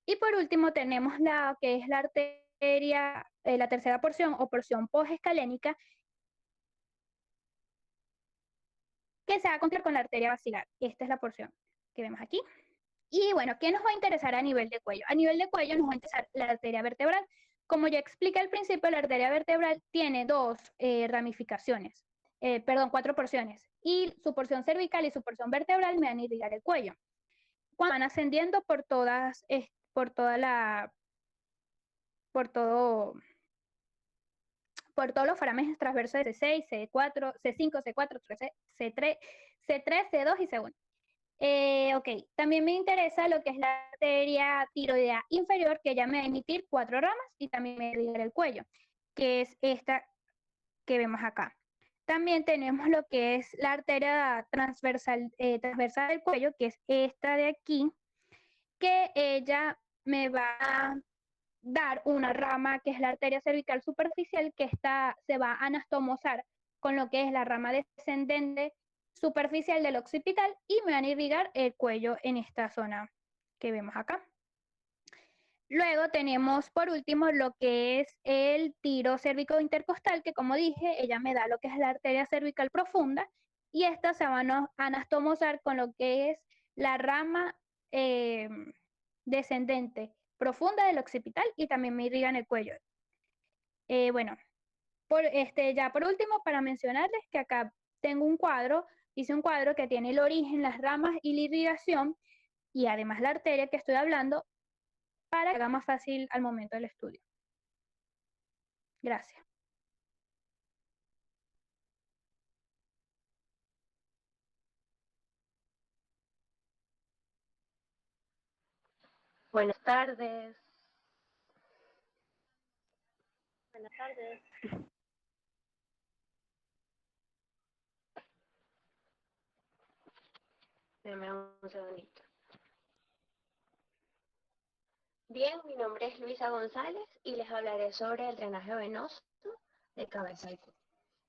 Y por último tenemos la que es la arteria, la tercera porción o porción posescalénica, que se va a encontrar con la arteria basilar. Esta es la porción que vemos aquí. Y bueno, ¿qué nos va a interesar a nivel de cuello? A nivel de cuello nos va a interesar la arteria vertebral. Como ya expliqué al principio, la arteria vertebral tiene dos ramificaciones, cuatro porciones. Y su porción cervical y su porción vertebral me van a irrigar el cuello. Cuando van ascendiendo por todas, por toda la, por todos los foramen transversos de C6, C4, C5, C4, C3, C2 y C1. Ok, también me interesa lo que es la arteria tiroidea inferior, que ya me va a emitir cuatro ramas y también me va a irrigar el cuello, que es esta que vemos acá. También tenemos lo que es la arteria transversal del cuello, que es esta de aquí, que ella me va a dar una rama que es la arteria cervical superficial, que se va a anastomosar con lo que es la rama descendente superficial del occipital y me van a irrigar el cuello en esta zona que vemos acá. Luego tenemos por último lo que es el tiro cérvico intercostal, que como dije, ella me da lo que es la arteria cervical profunda y esta se va a anastomosar con lo que es la rama descendente profunda del occipital y también me irriga en el cuello. Bueno, ya por último, para mencionarles que acá tengo un cuadro, hice un cuadro que tiene el origen, las ramas y la irrigación, y además la arteria que estoy hablando, para que haga más fácil al momento del estudio. Gracias. Buenas tardes. Buenas tardes. Deme un segundito. Bien, mi nombre es Luisa González y les hablaré sobre el drenaje venoso de cabeza y cuello.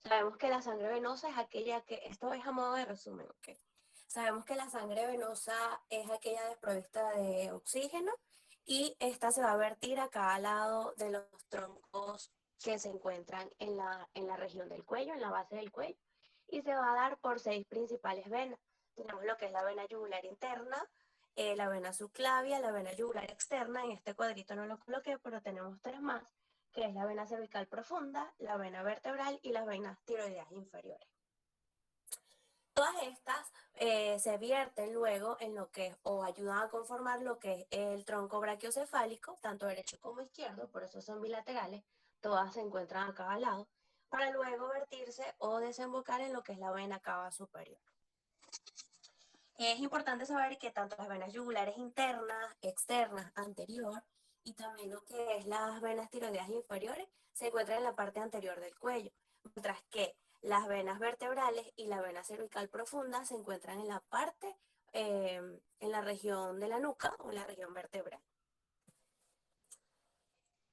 Sabemos que la sangre venosa es aquella que, esto es a modo de resumen, ¿ok? Sabemos que la sangre venosa es aquella desprovista de oxígeno y esta se va a vertir a cada lado de los troncos que se encuentran en la región del cuello, en la base del cuello, y se va a dar por 6 principales venas. tenemos lo que es la vena yugular interna, la vena subclavia, la vena yugular externa. En este cuadrito no lo coloqué, pero tenemos tres más, que es la vena cervical profunda, la vena vertebral y las venas tiroideas inferiores. Todas estas se vierten luego en lo que, o ayudan a conformar lo que es el tronco brachiocefálico, tanto derecho como izquierdo, por eso son bilaterales, todas se encuentran a cada lado, para luego vertirse o desembocar en lo que es la vena cava superior. Es importante saber que tanto las venas yugulares internas, externas, anterior, y también lo que es las venas tiroideas inferiores, se encuentran en la parte anterior del cuello, mientras que las venas vertebrales y la vena cervical profunda se encuentran en la parte, en la región de la nuca o en la región vertebral.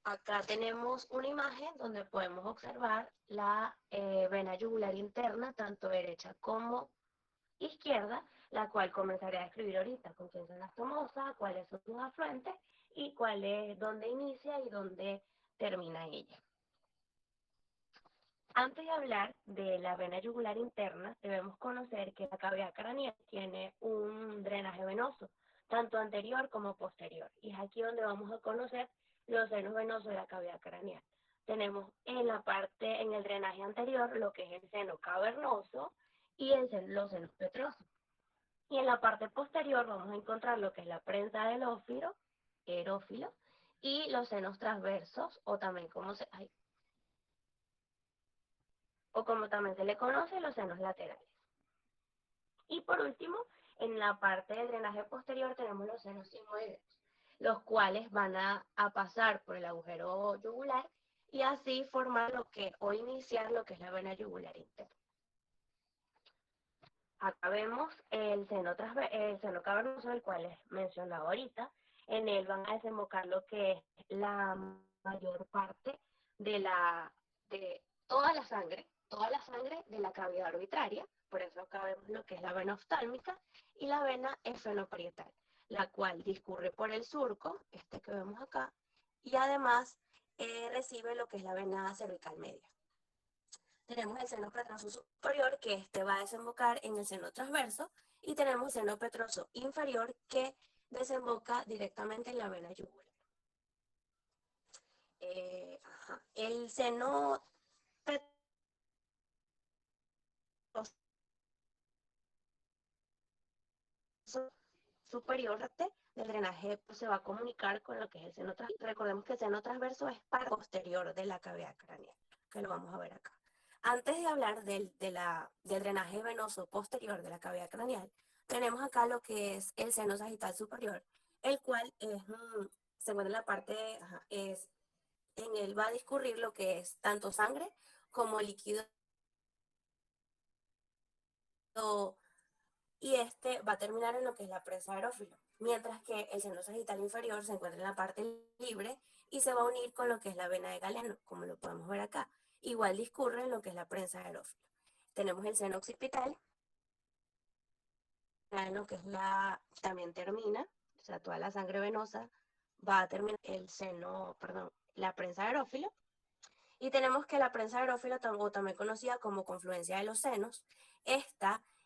Acá tenemos una imagen donde podemos observar la vena yugular interna, tanto derecha como izquierda, la cual comenzaré a describir ahorita, con quién son las stomosas, cuáles son sus afluentes y cuál es dónde inicia y dónde termina ella. Antes de hablar de la vena yugular interna, debemos conocer que la cavidad craneal tiene un drenaje venoso, tanto anterior como posterior, y es aquí donde vamos a conocer los senos venosos de la cavidad craneal. Tenemos en la parte, en el drenaje anterior, lo que es el seno cavernoso y los senos petrosos. Y en la parte posterior vamos a encontrar lo que es la prensa del erófilo, y los senos transversos, o como también se le conoce, los senos laterales. Y por último, en la parte del drenaje posterior tenemos los senos sigmoideos, los cuales van a pasar por el agujero yugular y así formar o iniciar lo que es la vena yugular interna. Acá vemos el seno cavernoso, el cual les mencionaba ahorita. En él van a desembocar lo que es la mayor parte de toda la sangre de la cavidad arbitraria. Por eso acá vemos lo que es la vena oftálmica y la vena esfenoparietal, la cual discurre por el surco, este que vemos acá, y además recibe lo que es la vena cervical media. Tenemos el seno petroso superior, que este va a desembocar en el seno transverso, y tenemos el seno petroso inferior, que desemboca directamente en la vena yugular. El seno petroso superior del drenaje pues, se va a comunicar con lo que es el seno transverso. Recordemos que el seno transverso es parte posterior de la cavidad craneal, que lo vamos a ver acá. Antes de hablar del drenaje venoso posterior de la cavidad craneal, tenemos acá lo que es el seno sagital superior, el cual se encuentra en la parte, en él va a discurrir lo que es tanto sangre como líquido, y este va a terminar en lo que es la prensa aerófilo, mientras que el seno sagital inferior se encuentra en la parte libre y se va a unir con lo que es la vena de Galeno, como lo podemos ver acá. Igual discurre en lo que es la prensa aerófilo. Tenemos el seno occipital, en lo que es también termina, o sea, toda la sangre venosa va a terminar la prensa aerófilo. Y tenemos que la prensa aerófilo, o también conocida como confluencia de los senos,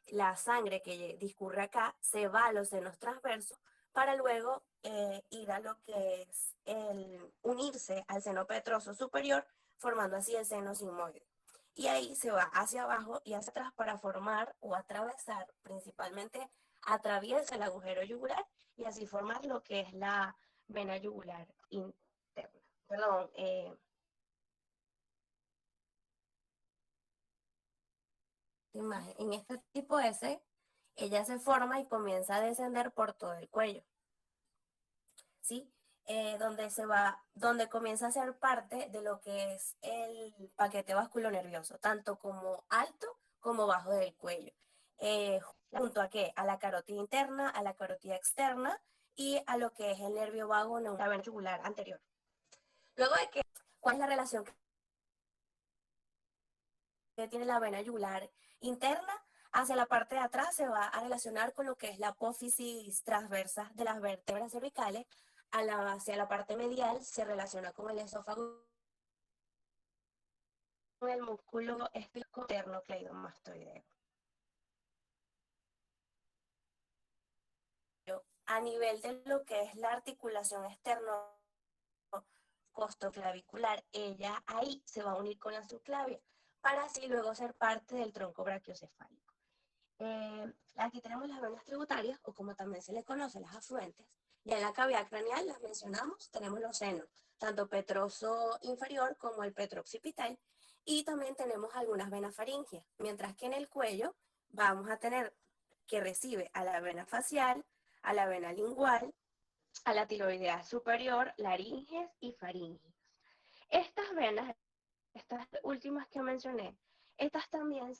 la sangre que discurre acá se va a los senos transversos para luego ir a lo que es unirse al seno petroso superior, formando así el seno sigmoide. Y ahí se va hacia abajo y hacia atrás para formar o atravesar, principalmente atraviesa el agujero yugular y así formar lo que es la vena yugular interna. Perdón, imagen. En este tipo S, ella se forma y comienza a descender por todo el cuello, ¿sí? Donde comienza a ser parte de lo que es el paquete vasculonervioso, tanto como alto como bajo del cuello. ¿Junto a qué? A la carótida interna, a la carótida externa y a lo que es el nervio vago la vena yugular anterior. Luego de que, ¿cuál es la relación que tiene la vena yugular interna? Hacia la parte de atrás se va a relacionar con lo que es la apófisis transversa de las vértebras cervicales. Hacia la parte medial se relaciona con el esófago, con el músculo esternocleidomastoideo. a nivel de lo que es la articulación externo-costoclavicular, ella ahí se va a unir con la subclavia para así luego ser parte del tronco brachiocefálico. Aquí tenemos las venas tributarias, o como también se le conoce, las afluentes. Ya en la cavidad craneal, las mencionamos, tenemos los senos, tanto petroso inferior como el petrooccipital, y también tenemos algunas venas faringias, mientras que en el cuello vamos a tener que recibe a la vena facial, a la vena lingual, a la tiroidea superior, laringes y faringes. Estas venas, estas últimas que mencioné, estas también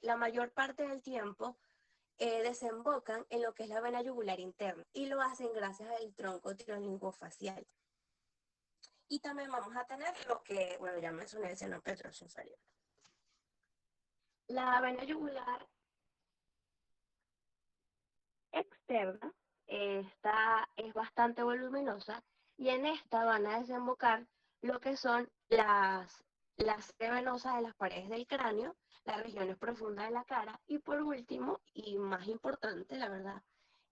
la mayor parte del tiempo desembocan en lo que es la vena yugular interna y lo hacen gracias al tronco tirolinguofacial. Y también vamos a tener lo que, bueno, ya mencioné el seno petroso inferior. La vena yugular externa, esta es bastante voluminosa y en esta van a desembocar lo que son las venosas de las paredes del cráneo, las regiones profundas de la cara y por último, y más importante la verdad,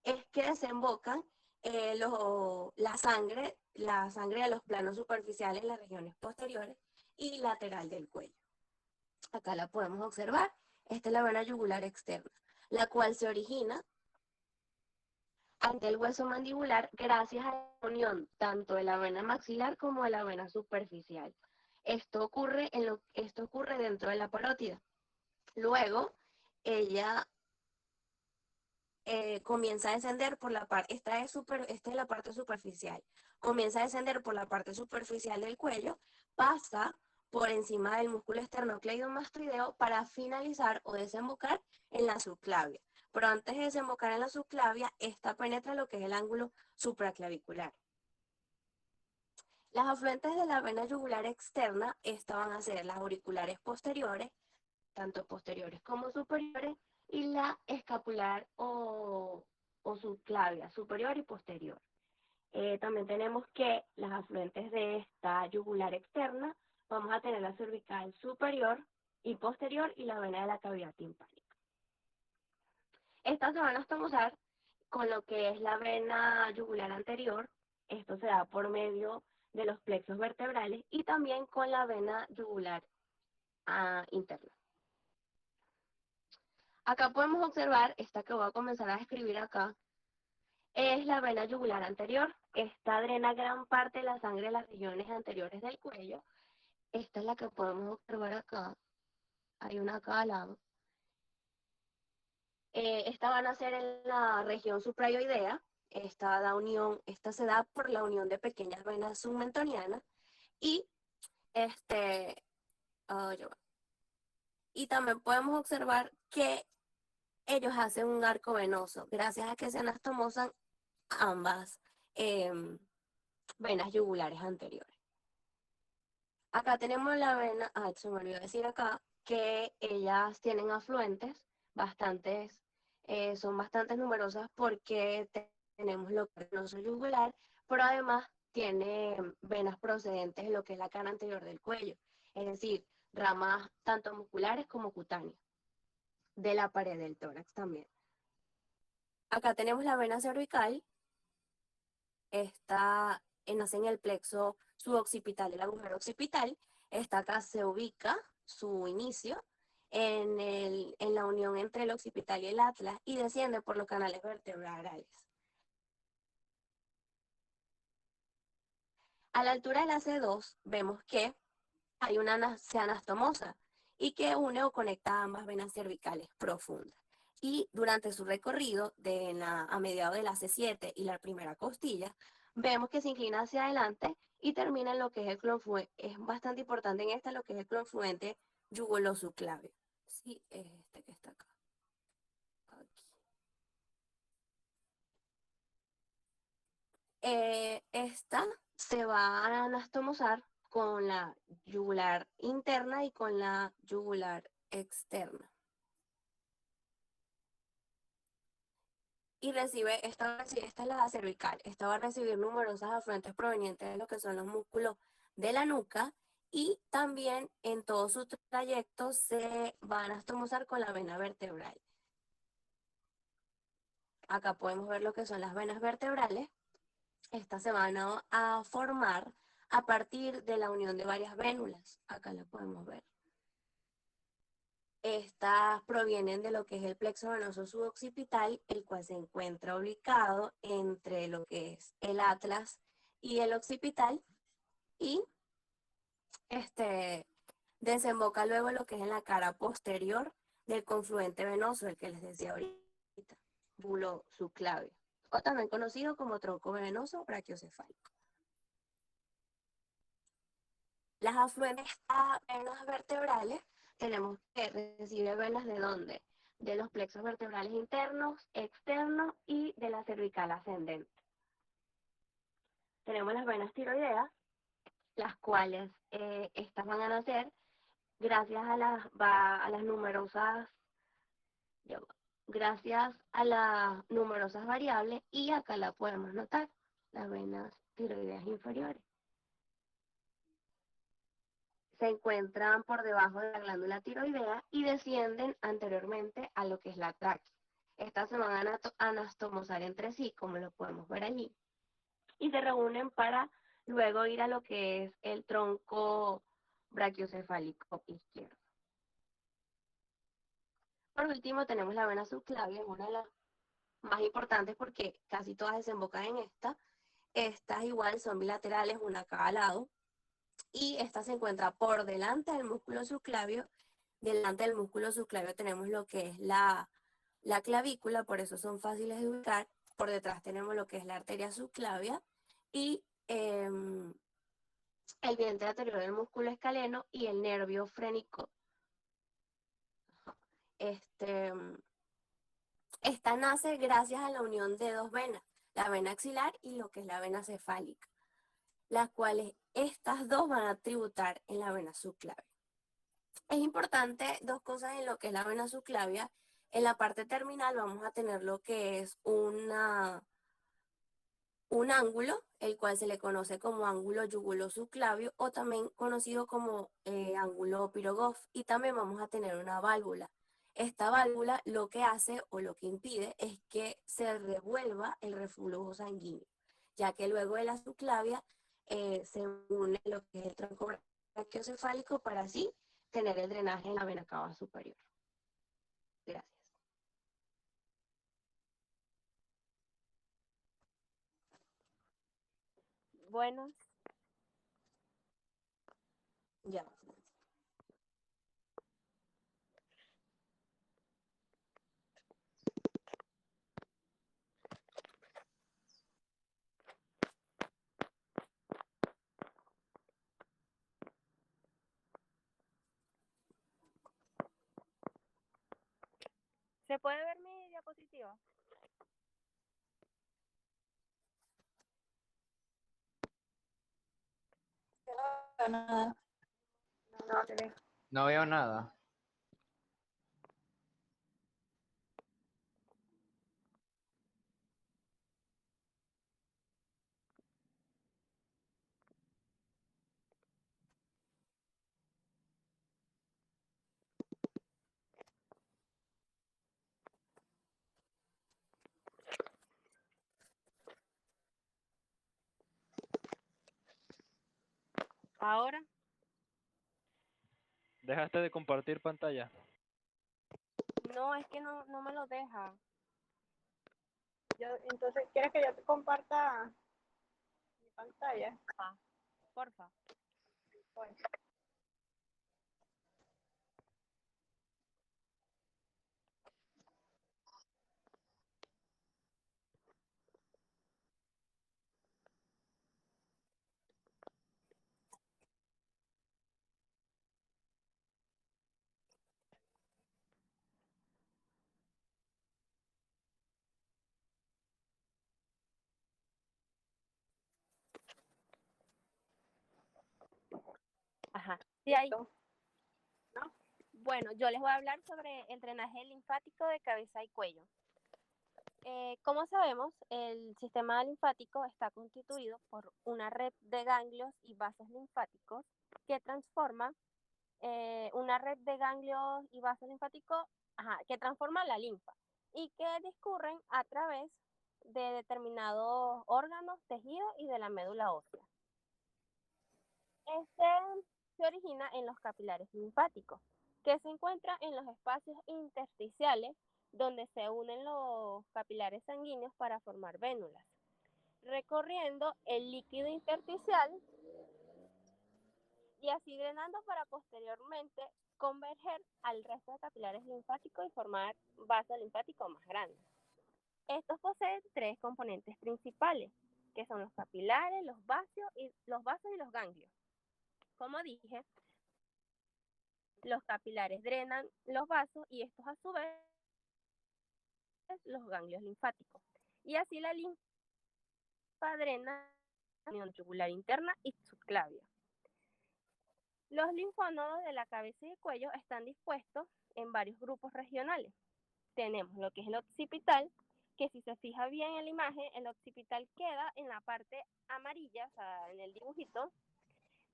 es que desembocan la sangre de los planos superficiales, las regiones posteriores y lateral del cuello. Acá la podemos observar, esta es la vena yugular externa, la cual se origina ante el hueso mandibular gracias a la unión tanto de la vena maxilar como de la vena superficial. Esto ocurre dentro de la parótida. Luego, ella comienza a descender por la parte, esta es la parte superficial, comienza a descender por la parte superficial del cuello, pasa por encima del músculo esternocleidomastoideo para finalizar o desembocar en la subclavia. Pero antes de desembocar en la subclavia, esta penetra lo que es el ángulo supraclavicular. Las afluentes de la vena yugular externa, estas van a ser las auriculares posteriores, tanto posteriores como superiores, y la escapular o subclavia, superior y posterior. También tenemos que las afluentes de esta yugular externa, vamos a tener la cervical superior y posterior y la vena de la cavidad timpánica. Estas se van a estomosar con lo que es la vena yugular anterior, esto se da por medio de los plexos vertebrales y también con la vena yugular interna. Acá podemos observar, esta que voy a comenzar a escribir acá, es la vena yugular anterior. Esta drena gran parte de la sangre de las regiones anteriores del cuello. Esta es la que podemos observar acá. Hay una acá al lado. Esta van a ser en la región suprayoidea. Esta se da por la unión de pequeñas venas submentonianas. Y y también podemos observar que ellos hacen un arco venoso, gracias a que se anastomosan ambas venas yugulares anteriores. Acá tenemos la vena, se me olvidó decir acá, que ellas tienen afluentes, son bastante numerosas porque tenemos lo que es el venoso yugular, pero además tiene venas procedentes de lo que es la cara anterior del cuello, es decir, ramas tanto musculares como cutáneas, de la pared del tórax también. Acá tenemos la vena cervical, nace en el plexo suboccipital, el agujero occipital. Esta acá se ubica su inicio en la unión entre el occipital y el atlas y desciende por los canales vertebrales. A la altura de la C2 vemos que hay una anastomosa y que une o conecta ambas venas cervicales profundas. Y durante su recorrido a mediados de la C7 y la primera costilla, vemos que se inclina hacia adelante y termina en lo que es el confluente. Es bastante importante en esta lo que es el confluente yugulo-subclavio. Sí, es este que está acá. Aquí. Esta se va a anastomosar con la yugular interna y con la yugular externa. Y esta es la cervical. Esta va a recibir numerosas afluentes provenientes de lo que son los músculos de la nuca y también en todo su trayecto se van a anastomosar con la vena vertebral. acá podemos ver lo que son las venas vertebrales. Estas se van a formar a partir de la unión de varias vénulas. Acá la podemos ver. Estas provienen de lo que es el plexo venoso suboccipital, el cual se encuentra ubicado entre lo que es el atlas y el occipital, y desemboca luego lo que es en la cara posterior del confluente venoso, el que les decía ahorita, bulo subclavio, o también conocido como tronco venoso brachiocefálico. Las afluentes a venas vertebrales tenemos que recibir venas ¿de dónde? De los plexos vertebrales internos, externos y de la cervical ascendente. Tenemos las venas tiroideas, las cuales estas van a nacer gracias a las numerosas, gracias a las numerosas variables, y acá la podemos notar, las venas tiroideas inferiores. Se encuentran por debajo de la glándula tiroidea y descienden anteriormente a lo que es la tráquea. Estas se van a anastomosar entre sí, como lo podemos ver allí, y se reúnen para luego ir a lo que es el tronco brachiocefálico izquierdo. Por último tenemos la vena subclavia, es una de las más importantes porque casi todas desembocan en esta. Estas igual son bilaterales, una a cada lado, y esta se encuentra por delante del músculo subclavio. Delante del músculo subclavio tenemos lo que es la clavícula, por eso son fáciles de ubicar. Por detrás tenemos lo que es la arteria subclavia y el vientre anterior del músculo escaleno y el nervio frénico. Esta nace gracias a la unión de dos venas, la vena axilar y lo que es la vena cefálica, las cuales estas dos van a tributar en la vena subclavia. Es importante dos cosas en lo que es la vena subclavia. En la parte terminal vamos a tener lo que es un ángulo, el cual se le conoce como ángulo yugulo-subclavio o también conocido como ángulo Pirogov, y también vamos a tener una válvula. Esta válvula lo que hace o lo que impide es que se revuelva el reflujo sanguíneo, ya que luego de la subclavia se une lo que es el tronco brachiocefálico para así tener el drenaje en la vena cava superior. Gracias. Bueno, Ya. ¿se puede ver mi diapositiva? Nada. No, te dejo. No veo nada. Ahora, ¿Dejaste de compartir pantalla? no, es que no me lo deja. Entonces, ¿quieres que yo te comparta mi pantalla? Porfa. Bueno. Ajá. Sí, ahí. ¿No? Bueno, yo les voy a hablar sobre el drenaje linfático de cabeza y cuello. Como sabemos, el sistema linfático está constituido por una red de ganglios y vasos linfáticos que transforma una red de ganglios y vasos linfáticos que transforma la linfa. y que discurren a través de determinados órganos, tejidos y de la médula ósea. Este se origina en los capilares linfáticos, que se encuentran en los espacios intersticiales donde se unen los capilares sanguíneos para formar vénulas, recorriendo el líquido intersticial y así drenando para posteriormente converger al resto de capilares linfáticos y formar vasos linfáticos más grandes. Estos poseen tres componentes principales, que son los capilares, los vasos y los ganglios. Como dije, los capilares drenan los vasos y estos a su vez los ganglios linfáticos. Y así la linfa drena la unión yugular interna y subclavia. Los linfónodos de la cabeza y el cuello están dispuestos en varios grupos regionales. Tenemos lo que es el occipital, que si se fija bien en la imagen, el occipital queda en la parte amarilla, o sea, en el dibujito.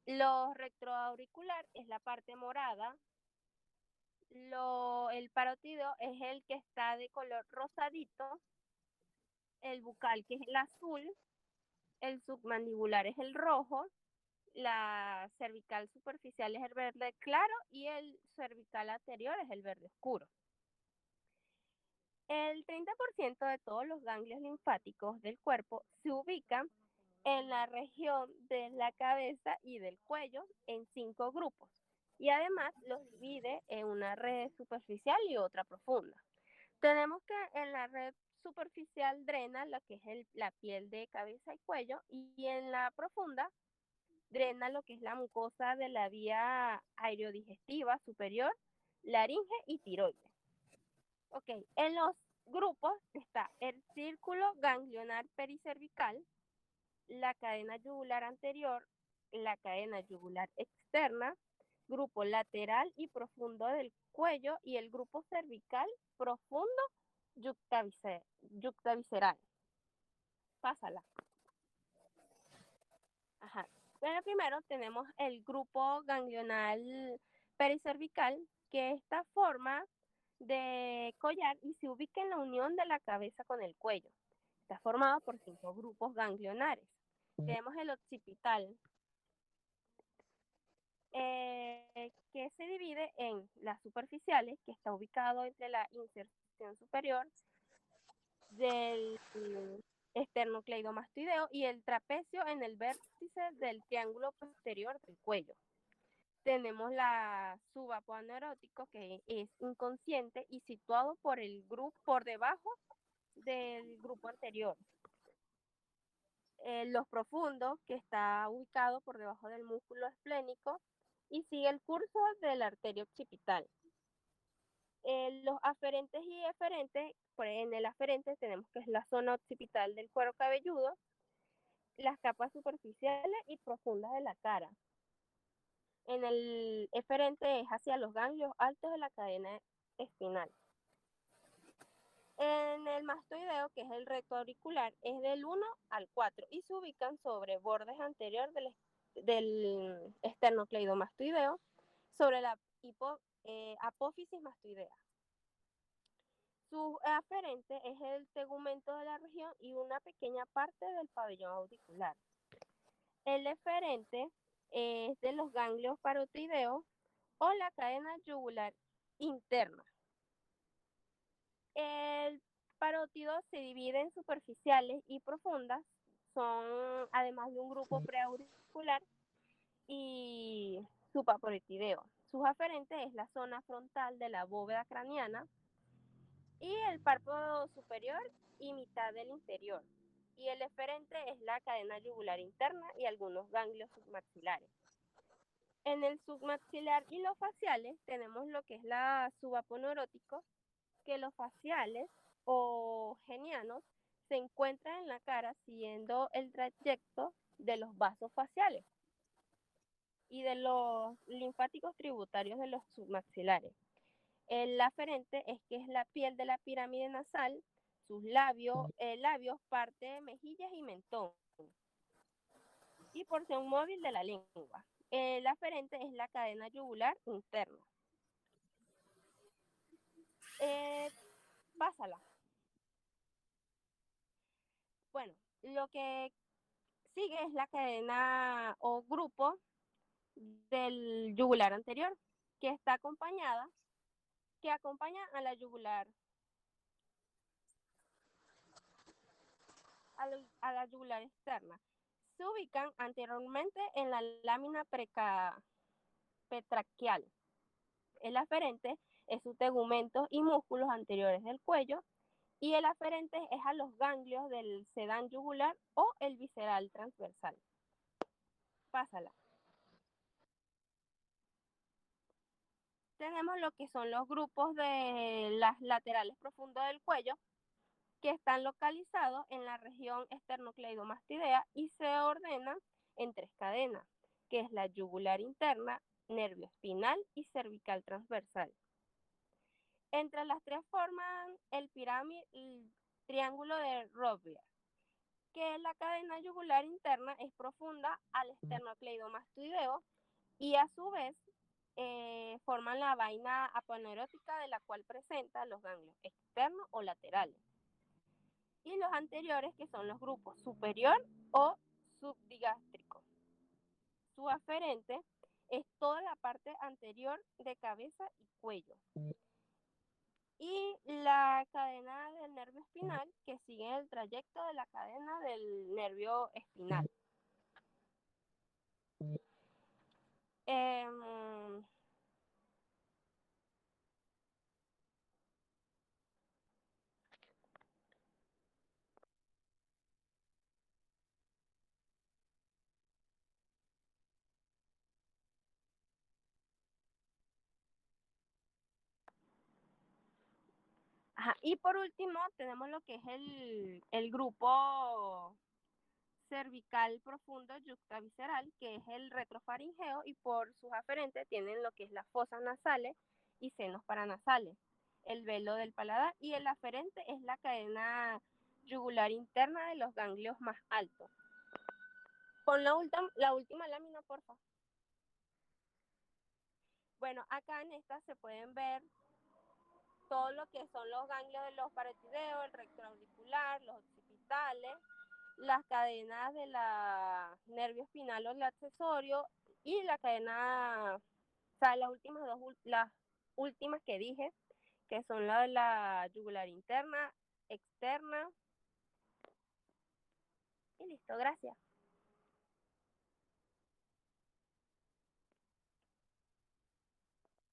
Lo retroauricular es la parte morada. El parótido es el que está de color rosadito. El bucal, que es el azul. El submandibular es el rojo. La cervical superficial es el verde claro y el cervical anterior es el verde oscuro. El 30% de todos los ganglios linfáticos del cuerpo se ubican en la región de la cabeza y del cuello en 5 grupos y además los divide en una red superficial y otra profunda. Tenemos que en la red superficial drena lo que es la piel de cabeza y cuello y en la profunda drena lo que es la mucosa de la vía aerodigestiva superior, laringe y tiroides. Ok, en los grupos está el círculo ganglionar pericervical, la cadena yugular anterior, la cadena yugular externa, grupo lateral y profundo del cuello y el grupo cervical profundo yuctavisceral. Pásala. Ajá. Pero primero tenemos el grupo ganglional pericervical, que esta forma de collar y se ubica en la unión de la cabeza con el cuello. Está formado por 5 grupos ganglionares. Tenemos el occipital, que se divide en las superficiales, que está ubicado entre la inserción superior del esternocleidomastoideo y el trapecio en el vértice del triángulo posterior del cuello. Tenemos la subapoaneurótico, que es inconsciente y situado por debajo del grupo anterior. Los profundos, que está ubicado por debajo del músculo esplénico y sigue el curso de la arteria occipital. Los aferentes y eferentes, en el aferente tenemos que es la zona occipital del cuero cabelludo, las capas superficiales y profundas de la cara. En el eferente es hacia los ganglios altos de la cadena espinal. En el mastoideo, que es el recto auricular, es del 1 al 4 y se ubican sobre bordes anterior del esternocleidomastoideo, sobre la apófisis mastoidea. Su aferente es el tegumento de la región y una pequeña parte del pabellón auricular. El eferente es de los ganglios parotideos o la cadena yugular interna. El parótido se divide en superficiales y profundas, son además de un grupo preauricular y supraparotideo. Sus aferentes es la zona frontal de la bóveda craneana y el párpado superior y mitad del inferior. Y el eferente es la cadena yugular interna y algunos ganglios submaxilares. En el submaxilar y los faciales tenemos lo que es la subaponeurótico, que los faciales o genianos se encuentran en la cara siguiendo el trayecto de los vasos faciales y de los linfáticos tributarios de los submaxilares. El aferente es que es la piel de la pirámide nasal, sus labios, parte, mejillas y mentón, y porción móvil de la lengua. El aferente es la cadena yugular interna. Pásala. Bueno, lo que sigue es la cadena o grupo del yugular anterior, que está acompañada, que acompaña a la yugular, a la yugular externa. Se ubican anteriormente en la lámina petraquial. El aferente es sus tegumentos y músculos anteriores del cuello, y el aferente es a los ganglios del sedán yugular o el visceral transversal. Pásala. Tenemos lo que son los grupos de las laterales profundos del cuello, que están localizados en la región esternocleidomastidea y se ordenan en 3 cadenas, que es la yugular interna, nervio espinal y cervical transversal. Entre las 3 forman el triángulo de Rovier, que la cadena yugular interna es profunda al esternocleidomastoideo y a su vez forman la vaina aponeurótica, de la cual presenta los ganglios externos o laterales. Y los anteriores, que son los grupos superior o subdigástrico. Su aferente es toda la parte anterior de cabeza y cuello. Y la cadena del nervio espinal, que sigue el trayecto de la cadena del nervio espinal. Ajá. Y por último tenemos lo que es el grupo cervical profundo yuxtavisceral, que es el retrofaringeo, y por sus aferentes tienen lo que es las fosas nasales y senos paranasales, el velo del paladar, y el aferente es la cadena yugular interna de los ganglios más altos. Pon la última lámina, por favor. Bueno, acá en esta se pueden ver todo lo que son los ganglios de los parotideos, el recto auricular, los occipitales, las cadenas de la nervio espinal o el accesorio y la cadena, o sea, las últimas que dije, que son la de la yugular interna, externa. Y listo, gracias.